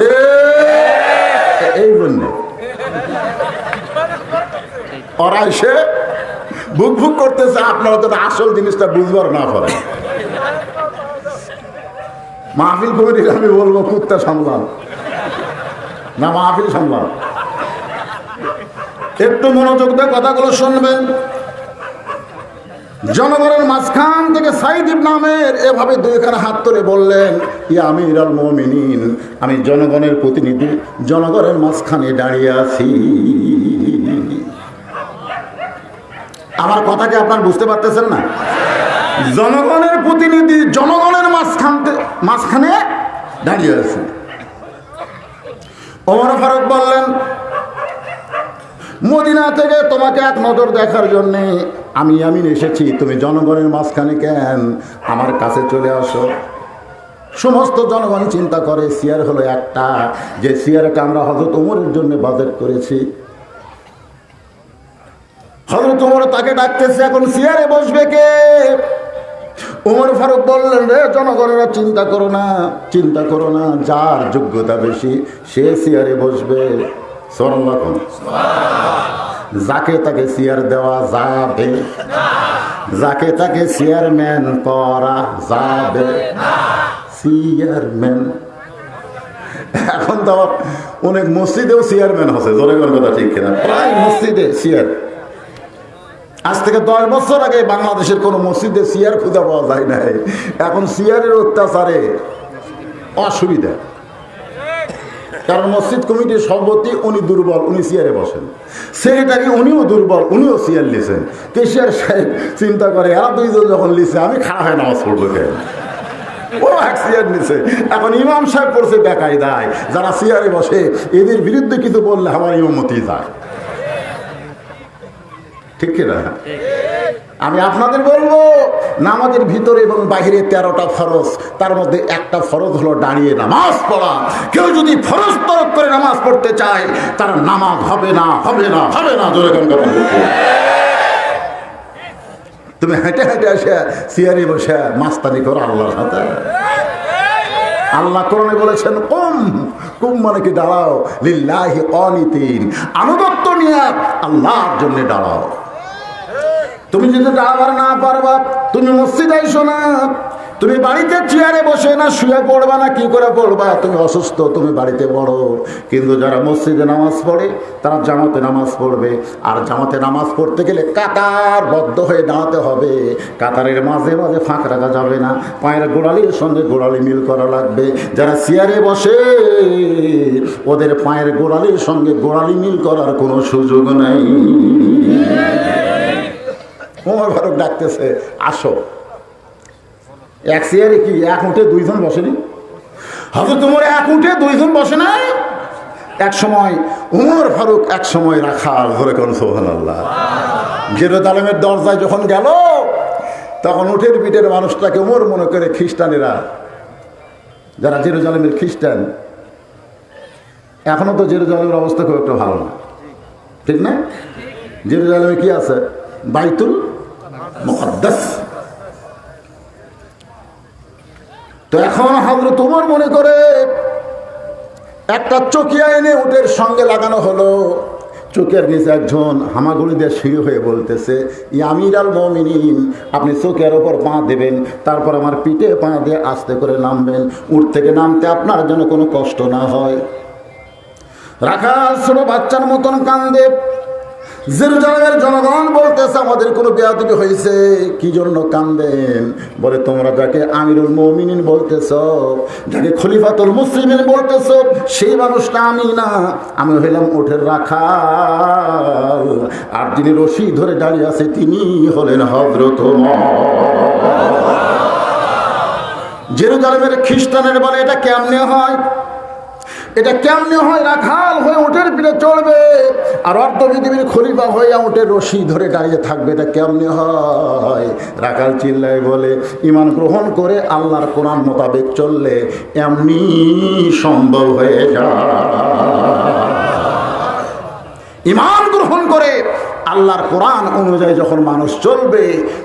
এই জন্য ওরা এসে ভুক ভুক করতেছে, আপনারা তো আসল জিনিসটা বুঝবার না পারে। মাহফিল কমিটির আমি বলবো কুত্তা সামলান না মাহফিল সামলান। একটু মনোযোগ দিয়ে কথাগুলো শুনবেন। জনগণের মাঝখান থেকে সাইদ ইবনে আমের এভাবে দুইখানে হাত তুলে বললেন, ইয়া আমিরুল মুমিনিন, আমি জনগণের প্রতিনিধি, জনগণের মাঝখানে দাঁড়িয়ে আছি। আমার কথাকে আপনার বুঝতে পারতেছেন না? জনগণের প্রতিনিধি, জনগণের মাঝখানে দাঁড়িয়ে আছে। ওমর ফারুক বললেন, মদিনা থেকে তোমাকে এক নজর দেখার জন্য আমি এসেছি, তুমি জনগণের মাঝখানে কেন? আমার কাছে চলে আসো। সমস্ত জনগণ চিন্তা করে চেয়ার হলো একটা, যে চেয়ারটা আমরা হযরত ওমরের জন্য বাজেট করেছি। হযরত ওমর তাকে ডাকতেছে, এখন চেয়ারে বসবে কে? ওমর ফারুক বললেন, রে জনগণেরা চিন্তা করো না, যার যোগ্যতা বেশি সে চেয়ারে বসবে। সুবহানাল্লাহ। যাকে তাকে চেয়ার দেওয়া যাবে, যাকে তাকে চেয়ারম্যান করা যাবে। চেয়ারম্যান এখন তো অনেক মসজিদেও চেয়ারম্যান হচ্ছে। জনগণ কথা ঠিক কিনা? প্রায় মসজিদে চেয়ার। আজ থেকে 10 বছর আগে বাংলাদেশের কোন মসজিদে চেয়ার খুঁজে পাওয়া যায় নাই। এখন চেয়ারের অত্যাচারে অসুবিধা, কারণ মসজিদ কমিটির সভাপতি উনি দুর্বল, উনি চেয়ারে বসেন। সেক্রেটারি উনিও দুর্বল, উনিও চেয়ার লিছেন। কেশিয়ার সাহেব চিন্তা করে, এরা দুইজন যখন লিছে আমি খাড়া হয়ে নামাজ পড়বো কেন? ও এক চেয়ার নিছে। এখন ইমাম সাহেব পড়ছে বেকায়দায়, যারা চেয়ারে বসে এদের বিরুদ্ধে কিছু বললে আমার ইমামতি যায়। ঠিক কিনা? আমি আপনাদের বলবো, নামাজের ভিতরে এবং বাহিরে 13টা ফরজ, তার মধ্যে একটা ফরজ হলো দাঁড়িয়ে নামাজ পড়া। কেউ যদি ফরজ তরক করে নামাজ পড়তে চায়, তার নামাজ হবে না। জোরে কোন কথা? তুমি হেঁটে এসে চেয়ারে বসে মাস্তানি করো আল্লাহর সাথে? আল্লাহ কোরআনে বলেছেন, কুম মানে কি দাঁড়াও, লিল্লাহি কানিতিন, আনুগত্য নিয়ে আল্লাহর জন্য দাঁড়াও। তুমি যদি দাঁড়াবার না পারবা, তুমি মসজিদে আইসো না। তুমি বাড়িতে চেয়ারে বসে না শুয়ে পড়বা না কি করে পড়বা? তুমি অসুস্থ, তুমি বাড়িতে পড়ো। কিন্তু যারা মসজিদে নামাজ পড়ে তারা জামাতে নামাজ পড়বে। আর জামাতে নামাজ পড়তে গেলে কাতারবদ্ধ হয়ে দাঁড়াতে হবে। কাতারের মাঝে মাঝে ফাঁক রাখা যাবে না। পায়ের গোড়ালির সঙ্গে গোড়ালি মিল করা লাগবে। যারা চেয়ারে বসে ওদের পায়ের গোড়ালির সঙ্গে গোড়ালি মিল করার কোনো সুযোগ নাই। ওমর ফারুক ডাকতেছে, আসো। এক চেয়ারে কি এক উঠে দুইজন বসেনি? হযরত ওমর এক উঠে দুইজন বসে নাই। এক সময় ওমর ফারুক, এক সময় রাখাল। ধরে কোন সুবহানাল্লাহ। জেরুজালেমের দরজায় যখন গেল, তখন উঠের পিঠের মানুষটাকে ওমর মনে করে খ্রিস্টানেরা, যারা জেরুজালেমের খ্রিস্টান, এখনো তো জেরুজালেমের অবস্থা খুব একটা ভালো না, ঠিক না? জেরুজালেমে কি আছে? বাইতুল মুকাদ্দাস। তো এখন হযরত ওমর মনে করে একটা চকিয়া এনে উটের সঙ্গে লাগানো হলো। চোখের নিচে একজন হামাগুড়ি দিয়ে সিঁড়ি হয়ে বলতেছে, আমির আল মুমিনিন, আপনি চোখের ওপর পা দেবেন, তারপর আমার পিঠে পা দিয়ে আস্তে করে নামবেন, উঠ থেকে নামতে আপনার জন্য কোনো কষ্ট না হয়। রাখাল ছোট বাচ্চার মতন কান্দে। জেরুজালেমের জনগণ বলতেছে, আমাদের কোনো বেয়াদবি হয়েছে, কি জন্য কান্দেন? বলে, তোমরা যাকে আমিরুল মুমিনিন বলতেছ, যাকে খলিফাতুল মুসলিমিন বলতেছ, সেই মানুষটা আমি না, আমি হইলাম ওঠের রাখাল, আর যিনি রশি ধরে দাঁড়িয়ে আছে তিনি হলেন হযরত ওমর। জেরুজালেমের খ্রিস্টানের বলে, এটা কেমনে হয়? এটা কেমনে হয়? রাখাল হয়ে উটের পিঠে চড়বে আর অর্ধ পৃথিবীর খলিফা হয়ে উটের রশি ধরে দাঁড়িয়ে থাকবে, এটা কেমনে হয়? রাখাল চিল্লায় বলে, ঈমান গ্রহণ করে আল্লাহর কোরআন মোতাবেক চললে এমনি সম্ভব হয়ে যায়। ঈমান গ্রহণ করে আল্লাহর কোরআন অনুযায়ী যখন মানুষ চলবে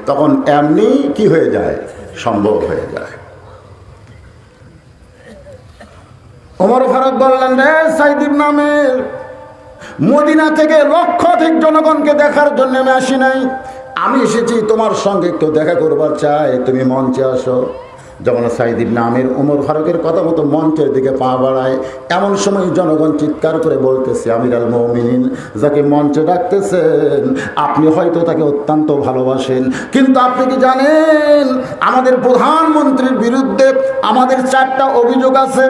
তখন এমনি কি হয়ে যায়? সম্ভব হয়ে যায়। ওমর ফারুক বললেন, রে সাইদ ইবনে আমের, মদিনা থেকে লক্ষাধিক জনগণকে দেখার জন্য আমি আসি নাই, আমি এসেছি তোমার সঙ্গে একটু দেখা করবার চাই, তুমি মঞ্চে আসো। যখন সাইদ ইবনে আমের ওমর ফারুকের কথা মতো মঞ্চের দিকে পা বাড়ায়, এমন সময় জনগণ চিৎকার করে বলতেছে, আমির আল মুমিনিন, যাকে মঞ্চে ডাকতেছেন আপনি হয়তো তাকে অত্যন্ত ভালোবাসেন, কিন্তু আপনি কি জানেন আমাদের প্রধানমন্ত্রীর বিরুদ্ধে আমাদের 4টা অভিযোগ আছে।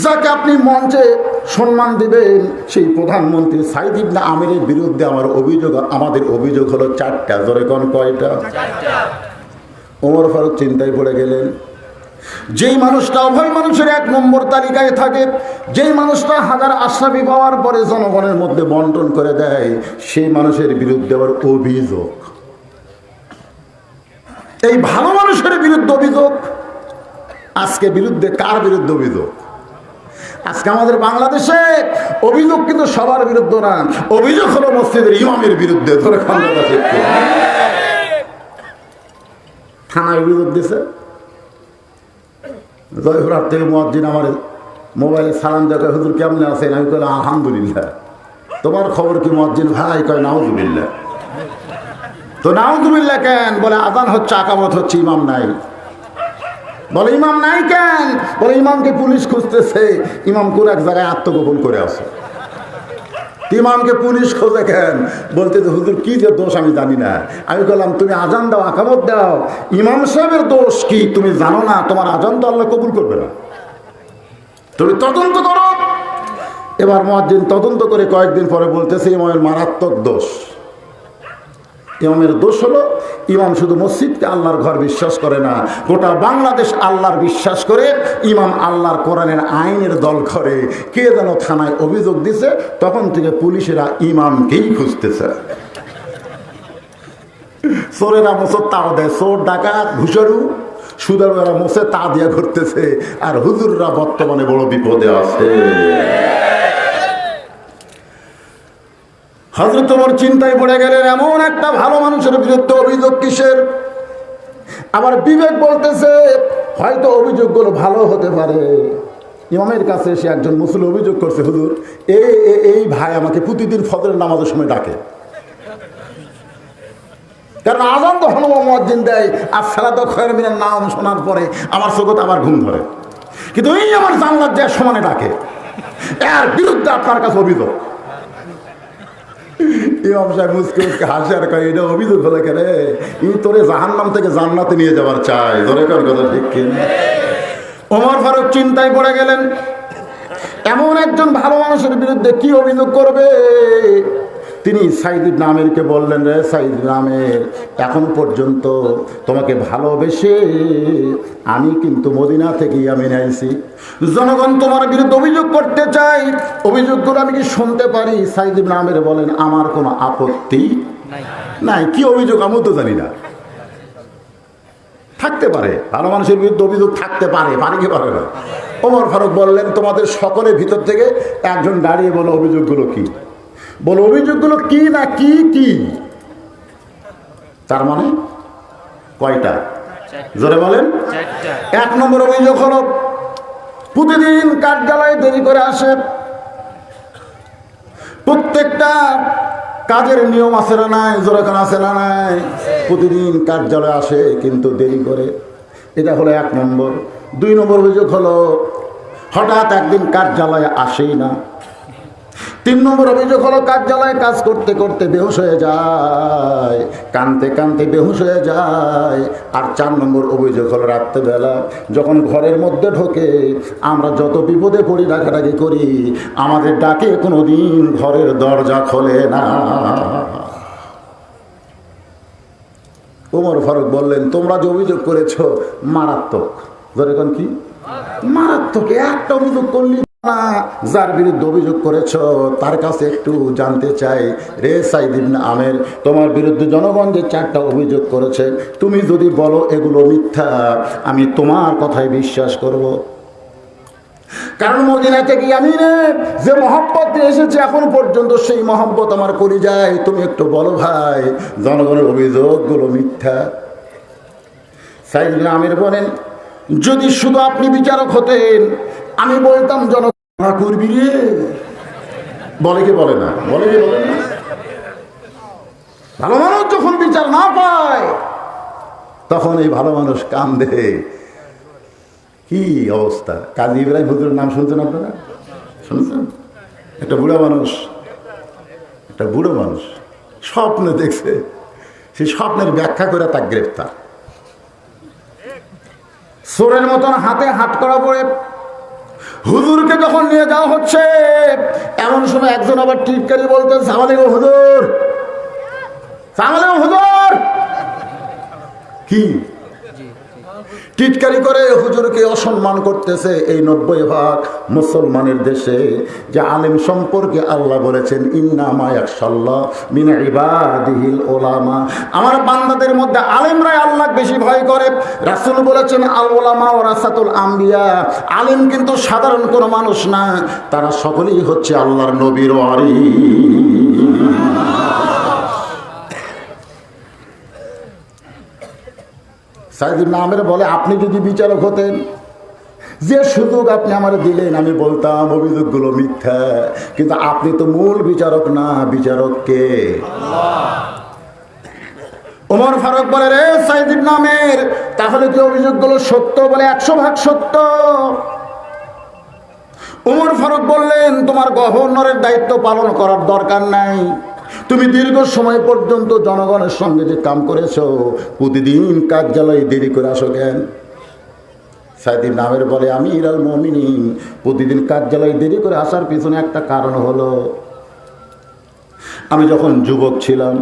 যাকে আপনি মঞ্চে সম্মান দিবেন সেই প্রধানমন্ত্রী সাইদ ইবনে আমিরের বিরুদ্ধে আমাদের অভিযোগ হলো 4টা। জোরে কোন কয়টা? ওমর ফারুক চিন্তায় পড়ে গেলেন। যেই মানুষটা উভয় মানুষের 1 নম্বর তালিকায় থাকে, যেই মানুষটা হাজার আশরাফি পাওয়ার পরে জনগণের মধ্যে বন্টন করে দেয়, সেই মানুষের বিরুদ্ধে আবার অভিযোগ। এই ভালো মানুষের বিরুদ্ধে অভিযোগ। আজকে বিরুদ্ধে কার বিরুদ্ধে অভিযোগ? আজকে আমাদের বাংলাদেশে অভিযোগ কিন্তু সবার বিরুদ্ধে না, অভিযোগ হলো মসজিদের ইমামের বিরুদ্ধে। ধরে থানায় অভিযোগ দিছে, জয়পুরহাট থেকে মুয়াজ্জিন আমার মোবাইলে সালাম দেখে, হুজুর কেমনে আছেন? আমি কইলাম আলহামদুলিল্লাহ। তোমার খবর কি মুয়াজ্জিন ভাই? কয় নাউজুবিল্লাহ। তো নাউজুবিল্লাহ কেন? বলে আযান হচ্ছে, আকামত হচ্ছে, ইমাম নাই। বলে ইমাম নাই কেন? বলে ইমামকে পুলিশ খুঁজতেছে, ইমাম কোন এক জায়গায় আত্মগোপন করে আছে। ইমামকে পুলিশ খোঁজে কেন? বলতে হুজুর কি যে দোষ আমি জানি না। আমি বললাম, তুমি আজান দাও, আকামত দাও, ইমাম সাহেবের দোষ কি তুমি জানো না? তোমার আজান তো আল্লাহ কবুল করবে না, তুমি তদন্ত করো। এবার মুয়াজ্জিন তদন্ত করে কয়েকদিন পরে বলতেছে, ইমামের মারাত্মক দোষ। ইমামের দোষ হলো ইমাম শুধু মসজিদকে আল্লাহর ঘর বিশ্বাস করে না, গোটা বাংলাদেশ আল্লাহর বিশ্বাস করে। ইমাম আল্লাহর কোরআনের আইনের দল করে। কে যেন থানায় অভিযোগ দিছে, তখন থেকে পুলিশেরা ইমামকেই খুঁজতেছে। চোরেরা মোচর তাও দেয়, চোর ডাকাত ঘুষারু সুদারু এরা মোচে তা দিয়া ঘুরতেছে, আর হুজুররা বর্তমানে বড় বিপদে আছে। হযরত ওমর চিন্তায় পড়ে গেলেন, এমন একটা ভালো মানুষের বিরুদ্ধে অভিযোগ কিসের? আবার বিবেক বলতেছে হয়তো অভিযোগগুলো ভালো হতে পারে। ইমামের কাছে এসে একজন মুসলিম অভিযোগ করছে, হুজুর এই ভাই আমাকে প্রতিদিন ফজরের নামাজের সময় ডাকে, কারণ আযান তো হলো মুয়াজ্জিন দেয়, আর সালাতু খায়রুম মিনান নাওম শোনার পরে আমার চোখে আবার ঘুম ধরে, কিন্তু এই আমার জান্নাত যায় সমানে ডাকে, এর বিরুদ্ধে আপনার কাছে অভিযোগ। ইমাম সাহেব মুসকে মুসকে হাসে আর কয়, এটা অভিযোগ হলে কেন? তোরে জাহান্নাম থেকে জান্নাতে নিয়ে যাবার চাই। ধরে কার কথা ঠিক কিনা? ওমর ফারুক চিন্তায় পড়ে গেলেন, এমন একজন ভালো মানুষের বিরুদ্ধে কি অভিযোগ করবে? তিনি সাইদ ইবনে আমিরকে বললেন, রে সাইদ ইবনে আমির, এখন পর্যন্ত তোমাকে ভালোবেসে আমি কিন্তু মদিনা থেকে ইয়ামেনে আইছি, জনগণ তোমার বিরুদ্ধে অভিযোগ করতে চাই, অভিযোগগুলো আমি কি শুনতে পারি? সাইদ ইবনে আমির বলেন, আমার কোনো আপত্তি নাই। কি অভিযোগ আমি তো জানি না, থাকতে পারে, ভালো মানুষের বিরুদ্ধে অভিযোগ থাকতে পারে, পারে কি পারে না? ওমর ফারুক বললেন, তোমাদের সকলের ভিতর থেকে একজন দাঁড়িয়ে বলো অভিযোগগুলো কি? বলো অভিযোগগুলো কি না কি কি? তার মানে কয়টা? জোরে বলেন। 1 নম্বর অভিযোগ হলো প্রতিদিন কার্যালয়ে দেরি করে আসে, প্রত্যেকটা কাজের নিয়ম আছে না নাই, যেরকম আছে না নাই। প্রতিদিন কার্যালয়ে আসে কিন্তু দেরি করে, এটা হলো 1 নম্বর। 2 নম্বর অভিযোগ হলো হঠাৎ একদিন কার্যালয়ে আসেই না। 3 নম্বর অভিযোগ হলো কার্যালয়ে কাজ করতে করতে বেহুশ হয়ে যায়, কানতে কানতে বেহুশ হয়ে যায়। আর 4 নম্বর অভিযোগ হলো রাত্রেবেলা যখন ঘরের মধ্যে ঢোকে, আমরা যত বিপদে পড়ি, ডাকাডাকি করি, আমাদের ডাকে কোনো দিন ঘরের দরজা খোলে না। ওমর ফারুক বললেন, তোমরা যে অভিযোগ করেছ মারাত্মক। এখন কি মারাত্মক? একটা অভিযোগ করলি না, যার বিরুদ্ধে অভিযোগ করেছ তার কাছে একটু জানতে চাই, রে সাইদ ইবনে আমের, তোমার বিরুদ্ধে জনগণ যে 4টা অভিযোগ করেছে, তুমি যদি বলো এগুলো মিথ্যা, আমি তোমার কথায় বিশ্বাস করব। কারণ মদিনা থেকে ইয়ামিনে যে মহব্বত দিয়ে এসেছে এখন পর্যন্ত, সেই মহব্বত আমার করে যায়। তুমি একটু বলো ভাই, জনগণের অভিযোগগুলো মিথ্যা। সাইদ ইবনে আমির বলেন, যদি শুধু আপনি বিচারক হতেন, আমি বলতাম জনগণ করবি রে। বলে কি বলে না? বলে কি বলে না? ভালো মানুষ যখন বিচার না পায়, তখন এই ভালো মানুষ কান্দে। কি অবস্থা! কাজী ইব্রাহিম হুজুরের নাম শুনছেন আপনারা? শুনছেন? একটা বুড়ো মানুষ স্বপ্নে দেখছে, সেই স্বপ্নের ব্যাখ্যা করে তার গ্রেফতার। চোরের মতন হাতে হাত করা পড়ে হুজুরকে যখন নিয়ে যাওয়া হচ্ছে, এমন সময় একজন আবার টিটকারি বলতেন, সালাম আলাইকুম হুজুর, সালাম আলাইকুম হুজুর। কি টিটকারি করে হুজুরকে অসম্মান করতেছে এই 90% মুসলমানের দেশে। যে আলেম সম্পর্কে আল্লাহ বলেছেন, ইন্নামা ইয়াখশাল্লাহ মিন ইবাদিহিল উলামা, আমার বান্দাদের মধ্যে আলেমরাই আল্লাহ বেশি ভয় করে। রাসূল বলেছেন, আল উলামা ওয়ারাসাতুল আম্বিয়া, আলেম কিন্তু সাধারণ কোনো মানুষ না, তারা সকলেই হচ্ছে আল্লাহর নবীর ওয়ারিস। সাইদ ইবনে আমের বলে, আপনি যদি বিচারক হতেন, যে সুযোগ আপনি আমার দিলেন, আমি বলতাম অভিযোগগুলো মিথ্যা। কিন্তু আপনি তো মূল বিচারক না, বিচারক কে? ওমর ফারুক বলে, রে সাইদ ইবনে আমের, তাহলে কি অভিযোগগুলো সত্য? বলে 100% সত্য। ওমর ফারুক বললেন, তোমার গভর্নরের দায়িত্ব পালন করার দরকার নাই। তুমি দীর্ঘ সময় পর্যন্ত জনগণের সঙ্গে যে কাম করেছো, প্রতিদিন কার্যালয়ে দেরি করে আসো কেন? সাইদ ইবনে আমের বলে, আমিরুল মুমিনিন, প্রতিদিন কার্যালয়ে দেরি করে আসার পিছনে একটা কারণ হলো, আমি যখন যুবক ছিলাম,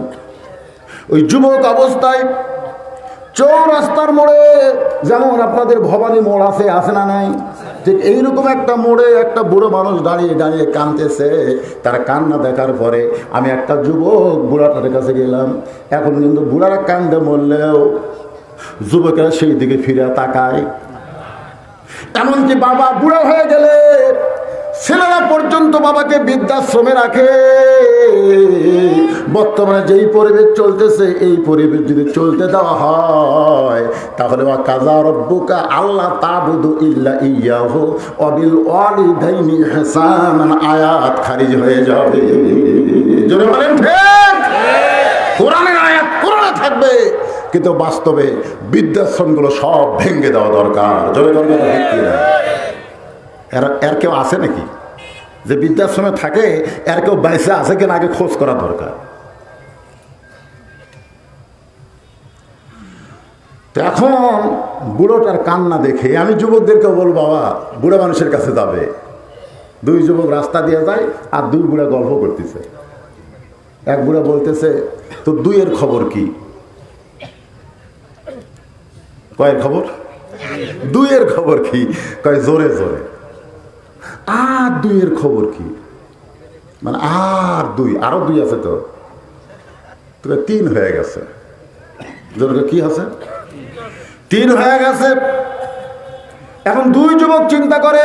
ওই যুবক অবস্থায় চৌরাস্তার মোড়ে, যেমন আপনাদের ভবানী মোড় আছে না নাই, ঠিক এইরকম একটা মোড়ে একটা বুড়ো মানুষ দাঁড়িয়ে দাঁড়িয়ে কাঁদতেছে। তার কান্না দেখার পরে আমি একটা যুবক বুড়াটার কাছে গেলাম। এখন কিন্তু বুড়ারা কান্দে মরলেও যুবকেরা সেই দিকে ফিরে তাকায়। এমনকি বাবা বুড়া হয়ে গেলে ছেলেরা পর্যন্ত বাবাকে বৃদ্ধাশ্রমে রাখে। বর্তমানে যেই পরিবেশ চলতেছে, এই পরিবেশ যদি চলতে দেওয়া হয়, তাহলে ওয়া কাযা রাব্বুকা আল্লা তা'বুদু ইল্লা ইয়্যাহু ওয়া বিল ওয়ালিদাইনি ইহসানান আয়াত খারিজ হয়ে যাবে। জোরে বলেন ঠিক? কোরআনের আয়াত কোরআনে থাকবে, কিন্তু বাস্তবে বৃদ্ধাশ্রমগুলো সব ভেঙে দেওয়া দরকার। জোরে বলেন ঠিক কিনা? এর কেউ আছে নাকি যে বৃদ্ধাশ্রমে থাকে? এর কেউ বেঁচে আছে কিনা আগে খোঁজ করা দরকার। এখন বুড়োটার কান্না দেখে আমি যুবকদেরকে বলবো, বাবা বুড়ো মানুষের কাছে যাবে। 2 যুবক রাস্তা দিয়ে যায়, আর 2 বুড়া গল্প করতেছে। এক বুড়া বলতেছে, তো 2-এর খবর কি? কয়ের খবর? 2-এর খবর কি? কয় জোরে জোরে। আর 2-এর খবর কি? মানে আর 2, আরো 2 আছে তো, 3 হয়ে গেছে। জোরে কি আছে? 3 হয়ে গেছে। এখন 2 যুবক চিন্তা করে,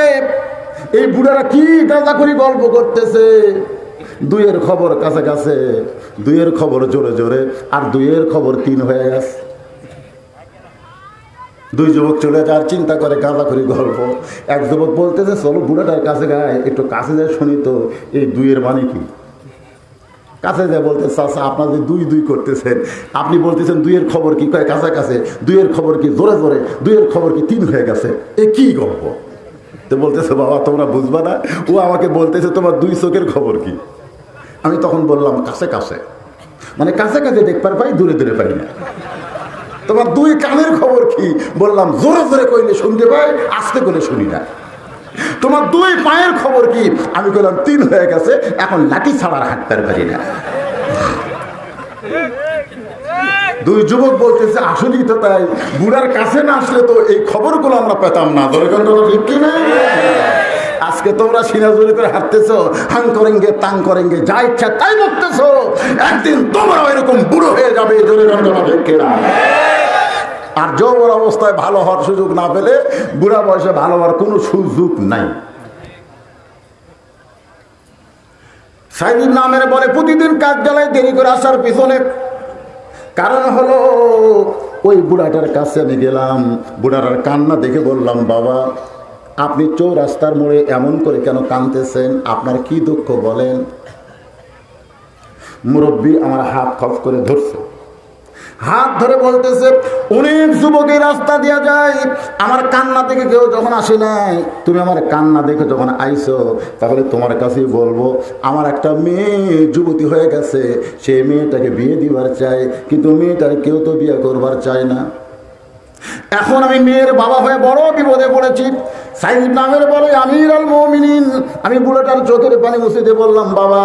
এই বুড়ারা কি গাঁজা করে গল্প করতেছে। 2-এর খবর কাছে কাছে, 2-এর খবর জোরে জোরে, আর 2-এর খবর 3 হয়ে গেছে। 2 যুবক চলে যায়, চিন্তা করে গাঁজা করে গল্প। এক যুবক বলতেছে, চলো বুড়াটার কাছে গায়ে, একটু কাছে যায় শুনি তো এই 2-এর মানে কি। কাছে যায় বলতে চাচা আপনার যে দুই দুই করতেছেন, আপনি বলতেছেন দুইয়ের খবর কি, কয় কাছাকাছি, দুইয়ের খবর কি জোরে জোরে, দুইয়ের খবর কি তিন হয়ে গেছে, এ কি গল্প? তো বলতেছে বাবা তোমরা বুঝবা না, ও আমাকে বলতেছে তোমার দুই চোখের খবর কি। আমি তখন বললাম কাছে কাছে, মানে কাছে কাছে দেখবার পাই, দূরে দূরে পাই না। তোমার দুই কানের খবর কি? বললাম জোরে জোরে কইলে শুনতে পাই, আস্তে করে শুনি না। তোমার দুই পায়ের খবর কি? আমি বললাম তিন হয়ে গেছে, এখন লাঠি ছাড়ার হাঁটতে পারি না। দুই যুবক বলতেছে আসলেই তো তাই, বুড়ার কাছে না আসলে তো এই খবরগুলো আমরা পেতাম না। ঠিক কিনা? আজকে তোমরা সিনাজুরি করে হাঁটতেছো, হাং করেঙ্গে তাং করেঙ্গে, যা ইচ্ছা তাই বলতেছো, একদিন তোমরা এরকম বুড়ো হয়ে যাবে। ঠিক কিনা? আর যৌবন অবস্থায় ভালো হওয়ার সুযোগ না পেলে বুড়া বয়সে ভালো হওয়ার কোনো সুযোগ নাই। সাইদ ইবনে আমের বলে প্রতিদিন কার্যালয়ে দেরি করে আসার পিছনে কারণ হলো ওই বুড়াটার কাছে আমি গেলাম, বুড়াটার কান্না দেখে বললাম বাবা আপনি চৌরাস্তার মোড়ে এমন করে কেন কাঁদতেছেন, আপনার কি দুঃখ বলেন। মুরব্বী আমার হাত খপ করে ধরছে, হাত ধরে বলতেছে অনেক যুবকের রাস্তা দিয়া যায়, আমার কান্না দেখে কেউ যখন আসে নাই, তুমি আমার কান্না দেখে যখন আইছো, তাহলে তোমার কাছেই বলবো আমার একটা মেয়ে যুবতী হয়ে গেছে, সেই মেয়েটাকে বিয়ে দিবার চাই, কিন্তু মেয়েটার কেউ তো বিয়ে করবার চায় না। এখন আমি মেয়ের বাবা হয়ে বড় বিপদে পড়েছি। সাইদ ইবনে আমের বলে আমিরুল মুমিনিন, আমি বুড়াটার চোখের পানি মুছে দিয়ে বললাম বাবা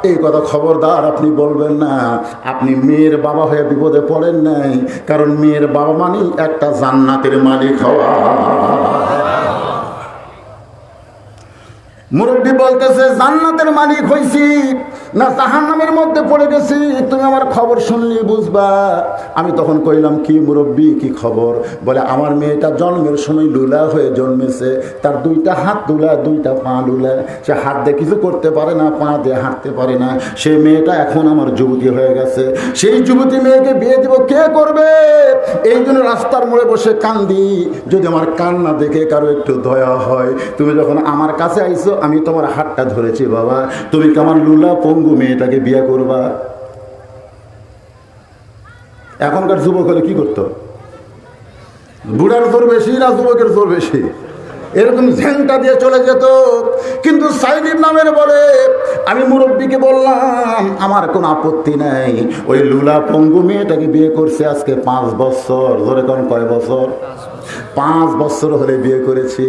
এই কথা খবরদার আপনি বলবেন না, আপনি মেয়ের বাবা হয়ে বিপদে পড়েন নাই, কারণ মেয়ের বাবা মানে একটা জান্নাতের মালিক হওয়া। মুরব্বী বলতেছে জান্নাতের মালিক হইছি না জাহান্নামের মধ্যে পড়ে গেছি, তুমি আমার খবর শুনলি বুঝবা। আমি তখন কইলাম কি মুরব্বী কি খবর? বলে আমার মেয়েটা জন্মের সময় লুলা হয়ে জন্মেছে, তার দুইটা হাত লুলা, দুইটা পা লুলা, সে হাত দিয়ে কিছু করতে পারে না, পা দিয়ে হাঁটতে পারে না, সেই মেয়েটা এখন আমার যুবতী হয়ে গেছে, সেই যুবতী মেয়েকে বিয়ে দিব কে করবে? এই জন্য রাস্তার মোড়ে বসে কান্দি, যদি আমার কান্না দেখে কারো একটু দয়া হয়। তুমি যখন আমার কাছে আইছো আমি তোমার হাতটা ধরেছি বাবা, তুমি কি আমার লুলা পঙ্গু মেয়েটাকে বিয়ে করবা? এখনকার যুবক হলে কি করতো? বুড়ার জোর বেশি না যুবকের জোর বেশি? এরকম ঝ্যাংটা দিয়ে চলে যেত। কিন্তু সাইদ ইবনে আমের বলে আমি মুরব্বীকে বললাম আমার কোনো আপত্তি নাই, ওই লুলা পঙ্গু মেয়েটাকে বিয়ে করছে আজকে 5 বছর। ধরে কোন কয় বছর? 5 বছর হলে বিয়ে করেছি।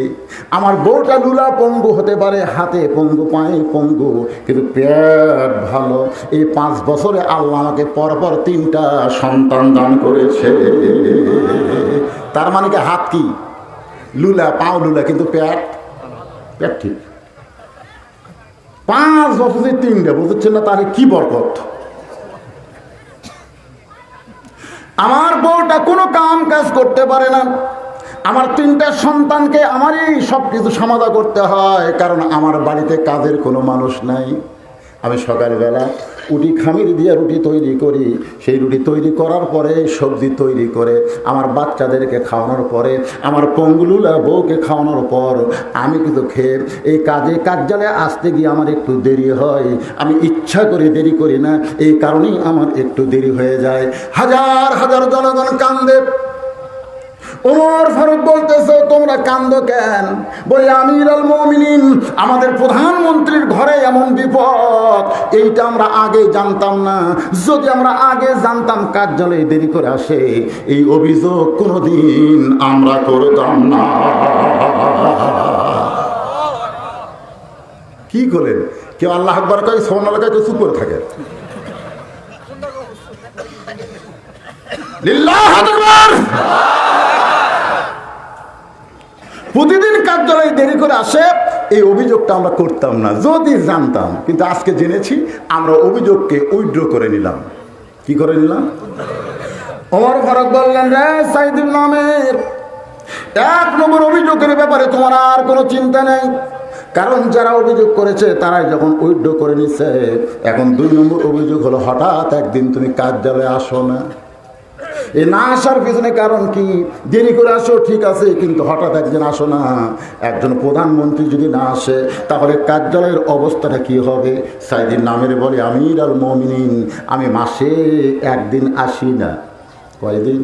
আমার বউটা লুলা পঙ্গু হতে পারে, হাতে পঙ্গু, পায়ে পঙ্গু, কিন্তু পেট ভালো। এই 5 বছরে আল্লাহ আমাকে পরপর 3টা সন্তান দান করেছে। তার মানে কি হাত কি লুলা, পাও লুলা, কিন্তু পেট পেট ঠিক। 5 বছরে 3টা, বুঝছেন না? তাহলে কি বরকত। আমার বউটা কোনো কাম কাজ করতে পারে না, আমার 3টা সন্তানকে আমারই সব কিছু সমাধা করতে হয়, কারণ আমার বাড়িতে কাজের কোনো মানুষ নাই। আমি সকালবেলা উঠি, খামির দিয়ে রুটি তৈরি করি, সেই রুটি তৈরি করার পরে সবজি তৈরি করে আমার বাচ্চাদেরকে খাওয়ানোর পরে, আমার পঙ্গুলুলা বউকে খাওয়ানোর পর আমি কিন্তু খেয়ে এই কার্যালয়ে আসতে গিয়ে আমার একটু দেরি হয়। আমি ইচ্ছা করে দেরি করি না, এই কারণেই আমার একটু দেরি হয়ে যায়। হাজার হাজার জনগণ কান্দে। ওমর ফারুক বলতেছে তোমরা কান্দো কেন? বলে আমিরুল মুমিনিন, আমাদের প্রধানমন্ত্রীর ঘরে এমন বিপদ, এইটা আমরা আগে জানতাম না। যদি আমরা আগে জানতাম কার্যালয়ে দেরি করে আসে, এই অভিযোগ কোনোদিন আমরা করতাম না। কি করেন? কেউ আল্লাহ আকবার কয়, সুবহানাল্লাহ কয়, কেউ চুপ করে থাকে। লিল্লাহু আকবার। প্রতিদিন কার্যালয়ে দেরি করে আসে, এই অভিযোগটা আমরা করতাম না যদি জানতাম। কিন্তু আজকে জেনেছি, আমরা অভিযোগকে উইথড্র করে নিলাম। কি করে নিলাম? ওমর ফারুক বললেন রে সাইদ ইবনে আমের, 1 নম্বর অভিযোগের ব্যাপারে তোমার আর কোনো চিন্তা নেই, কারণ যারা অভিযোগ করেছে তারাই যখন উইথড্র করে নিছে। এখন 2 নম্বর অভিযোগ হলো হঠাৎ একদিন তুমি কার্যালয়ে আসো না। এই না আসার পিছনে কারণ কি? দেরি করে আসো ঠিক আছে, কিন্তু হঠাৎ একদিন আসো না। একজন প্রধানমন্ত্রী যদি না আসে তাহলে কার্যালয়ের অবস্থাটা কি হবে? সাইদিন নামের বলে আমির আল মুমিনিন, আমি মাসে একদিন আসি না। কয়দিন?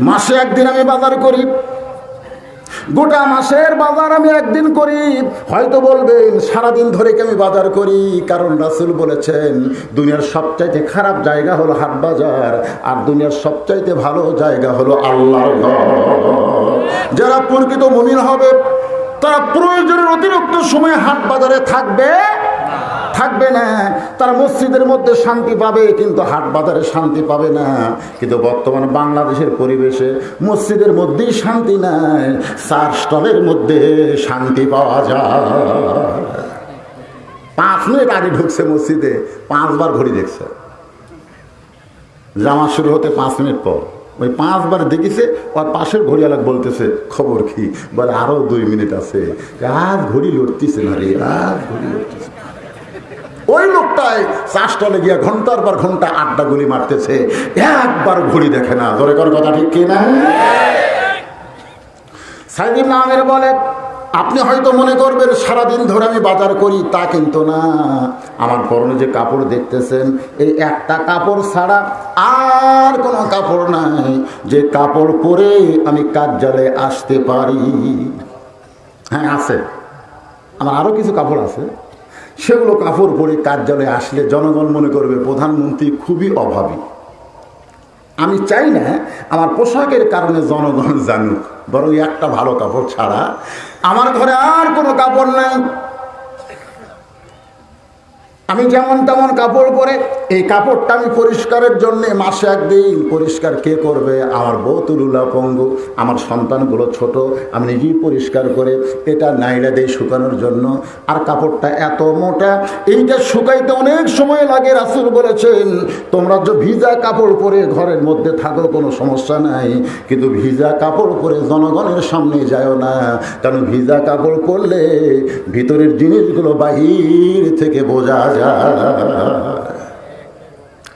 মাসে একদিন আমি বাজার করি। গোটা মাসের বাজার আমি একদিন করি। হয়তো বলবেন সারাদিন ধরে কি আমি বাজার করি? কারণ রাসূল বলেছেন দুনিয়ার সবচাইতে খারাপ জায়গা হলো হাট বাজার, আর দুনিয়ার সবচাইতে ভালো জায়গা হলো আল্লাহর ঘর। যারা প্রকৃত মুমিন হবে তারা প্রয়োজনের অতিরিক্ত সময় হাট বাজারে থাকবে না। তারা মসজিদের মধ্যে শান্তি পাবে, কিন্তু হাট বাজারে শান্তি পাবে না। কিন্তু বর্তমান বাংলাদেশের পরিবেশে মসজিদের মধ্যেই শান্তি নাই, চার স্টলের মধ্যে শান্তি পাওয়া যায়। 5 মিনিট আগে ঢুকছে মসজিদে, 5 বার ঘড়ি দেখছে। জামাত শুরু হতে 5 মিনিট পর ওই 5 বার দেখেছে। ওর পাশের ঘড়িওয়ালা বলতেছে খবর কি? বলে আরো 2 মিনিট আছে। আজ ঘড়ি লড়তেছে না রে, আজ ঘড়ি লড়তেছে। ওই লোকটাই চা স্টলে গিয়া ঘন্টার পর ঘন্টা আড্ডা গুলি মারতেছে, একবার ঘড়ি দেখে না। ধরে কর কথা ঠিক কিনা? সাইদ ইবনে আমের বলে আপনি হয়তো মনে করবেন সারাদিন ধরে আমি বাজার করি, তা কিন্তু না। আমার পরনে যে কাপড় দেখতেছেন, এই একটা কাপড় ছাড়া আর কোনো কাপড় নাই যে কাপড় পরে আমি কার্যালয়ে আসতে পারি। হ্যাঁ আছে, আমার আরো কিছু কাপড় আছে, সেগুলো কাপড় পরে কার্যালয়ে আসলে জনগণ মনে করবে প্রধানমন্ত্রী খুবই অভাবী। আমি চাই না আমার পোশাকের কারণে জনগণ জানুক, বরং একটা ভালো কাপড় ছাড়া আমার ঘরে আর কোনো কাপড় নাই। আমি যেমন তেমন কাপড় পরে এই কাপড়টা আমি পরিষ্কারের জন্য মাসে একদিন। পরিষ্কার কে করবে? আমার বউ তো লুলাপঙ্গু, আমার সন্তানগুলো ছোট, আমি নিজেই পরিষ্কার করে এটা নাইলা দেই শুকানোর জন্য। আর কাপড়টা এত মোটা, এইটা শুকাইতে অনেক সময় লাগে। রাসূল বলেছেন তোমরা যে ভিজা কাপড় পরে ঘরের মধ্যে থাকো কোনো সমস্যা নাই, কিন্তু ভিজা কাপড় পরে জনগণের সামনে যাও না, কারণ ভিজা কাপড় পরলে ভিতরের জিনিসগুলো বাহির থেকে বোঝা যায়।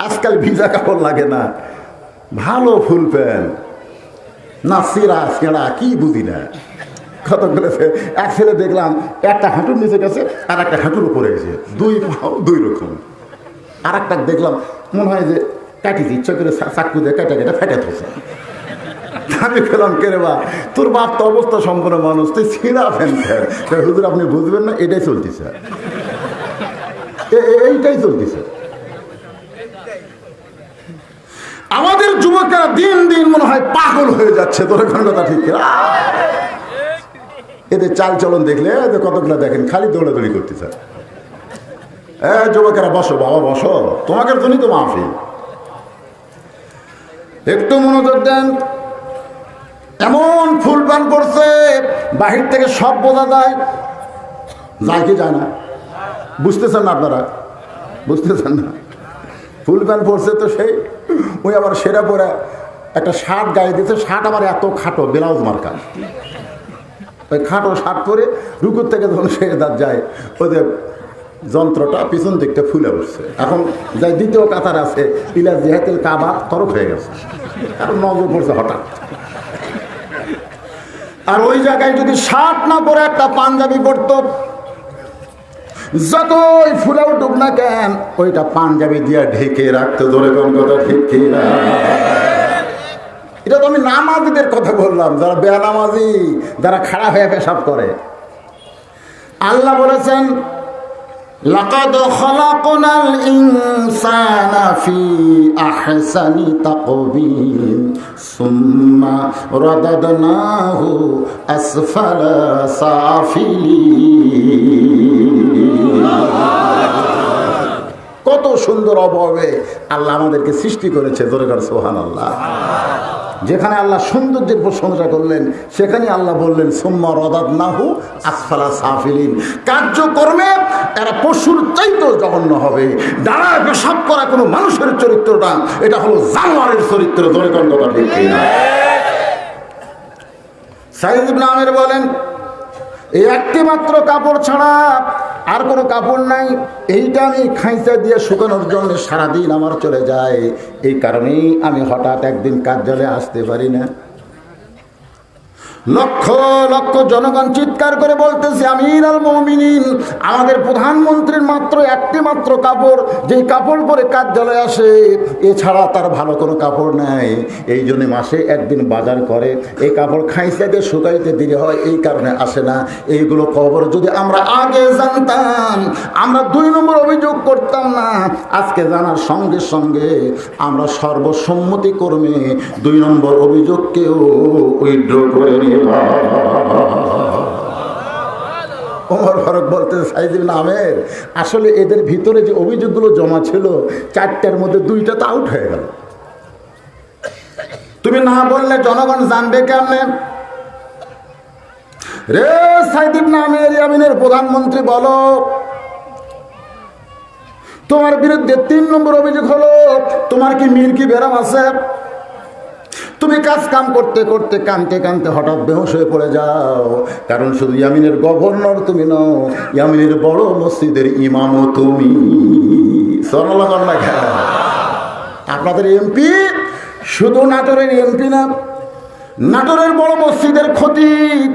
আজকাল ভিজা কাপড় লাগে না, ভালো ফুল প্যান্ট না সিরা সেরা কি বুঝি না কত করেছে। এক ছেলে দেখলাম একটা হাঁটুর নিচে গেছে আর একটা হাঁটুর উপরে গেছে, 2 পাও 2 রকম। আর একটা দেখলাম মনে হয় যে কাটিছে, ইচ্ছা করে চাকু দিয়ে কাটা কেটে ফেটে থাকছে। আমি খেলাম কেরে বা তোর বাপ তো অবস্থা সম্পন্ন মানুষ, তুই ছিঁড়া প্যান্ট। হুজুর আপনি বুঝবেন না, এটাই চলতেছে, এইটাই চলতেছে। আমাদের যুবকেরা দিন দিন মনে হয় পাগল হয়ে যাচ্ছে। তোর এখন কথা ঠিক, এদের চাল চলন দেখলে কতগুলো দেখেন খালি দৌড়াদৌড়ি করতেছে। যুবকেরা বসো বাবা বসো, তোমাকে জন্যই তো মাহফিল, একটু মনোযোগ দেন। এমন ফুল পান করছে বাহির থেকে সব বোঝা যায়, যায় কি যায় না? বুঝতেছেন না আপনারা? বুঝতেছেন না? ফুল প্যান্ট পরছে তো সেই ওই আবার সেরা পরে একটা শার্ট গায়ে দিয়েছে, শার্ট আবার এত খাটো ব্লাউজ মার্কা, ওই খাটো শার্ট পরে রুকুর থেকে যখন সে দাঁত যায় ওদের যন্ত্রটা পিছন দিকটা ফুলে উঠছে। এখন যাই দ্বিতীয় কাতার আছে পিলার জেহাতের কাবা তরফ হয়ে গেছে, কারণ নজর পড়ছে হঠাৎ। আর ওই জায়গায় যদি শার্ট না পরে একটা পাঞ্জাবি পরতো, যতই ফুলে উঠুক না কেন ওইটা পাঞ্জাবি দিয়ে ঢেকে রাখতো। ধরে কোন কথা ঠিক কিনা? এটা তো আমি নামাজিদের কথা বললাম, যারা বেনামাজি, যারা খাড়া হয়ে পেশাব করে। আল্লাহ বলেছেন লাকাদ খালাকনাল ইনসানা ফি আহসানি তাকওয়িম সুম্মা রাদাদনাহু আসফালা সাফিলিন। কত সুন্দর অভাবে আল্লাহ আমাদেরকে সৃষ্টি করেছে। জোরে করে সুবহানাল্লাহ। যেখানে আল্লাহ সৌন্দর্যের প্রশংসা করলেন সেখানে আল্লাহ বললেন সুম্মা রাদাদনাহু আসফালা সাফিলিন। কার্যকর্মে এরা পশুর চাইতেও জঘন্য হবে। দাঁড়ায় পেশাব করা কোনো মানুষের চরিত্রটা, এটা হলো জানোয়ারের চরিত্র। ধরে কোন কথা ঠিক কিনা? সাইদ ইবনে আমের বলেন এই একটি মাত্র কাপড় ছাড়া আর কোনো কাপড় নাই, এইটা আমি খাইচা দিয়ে শুকানোর জন্য সারাদিন আমার চলে যায়। এই কারণেই আমি হঠাৎ একদিন কার্যালয়ে আসতে পারি না। লক্ষ লক্ষ জনগণ চিৎকার করে বলতেছে, আমিরুল মুমিনিন, আমাদের প্রধানমন্ত্রীর মাত্র একটি মাত্র কাপড়, যেই কাপড় পরে কার্যালয়ে আসে, এছাড়া তার ভালো কোনো কাপড় নাই। এই জন্য মাসে একদিন বাজার করে, এই কাপড় খাইতে দিয়ে শুকাইতে দেরি হয়, এই কারণে আসে না। এইগুলো খবর যদি আমরা আগে জানতাম, আমরা 2 নম্বর অভিযোগ করতাম না। আজকে জানার সঙ্গে সঙ্গে আমরা সর্বসম্মতি কর্মে 2 নম্বর অভিযোগকেও উইথড্র করে নিই। ওমর ফারুক বলতে সাইদ ইবনে আমের, আসলে এদের ভিতরে যে অভিযোগগুলো জমা ছিল 4টার মধ্যে 2টা তো আউট হয়ে গেল। তুমি না বললে জনগণ জানবে কেমনে? রে সাইদ ইবনে আমের ইয়ামিনের প্রধানমন্ত্রী, বলো তোমার বিরুদ্ধে 3 নম্বর অভিযোগ হলো তোমার কি মির্কি বেরাম আছে? তুমি কাজ কাম করতে করতে কানতে কানতে হঠাৎ বেহুশ হয়ে পড়ে যাও। কারণ শুধু ইয়ামিনের গভর্নর তুমি নও, ইয়ামিনের বড় মসজিদের ইমামও তুমি। আপনাদের এমপি শুধু নাটোরের এমপি না, নাটোরের বড় মসজিদের খতিব,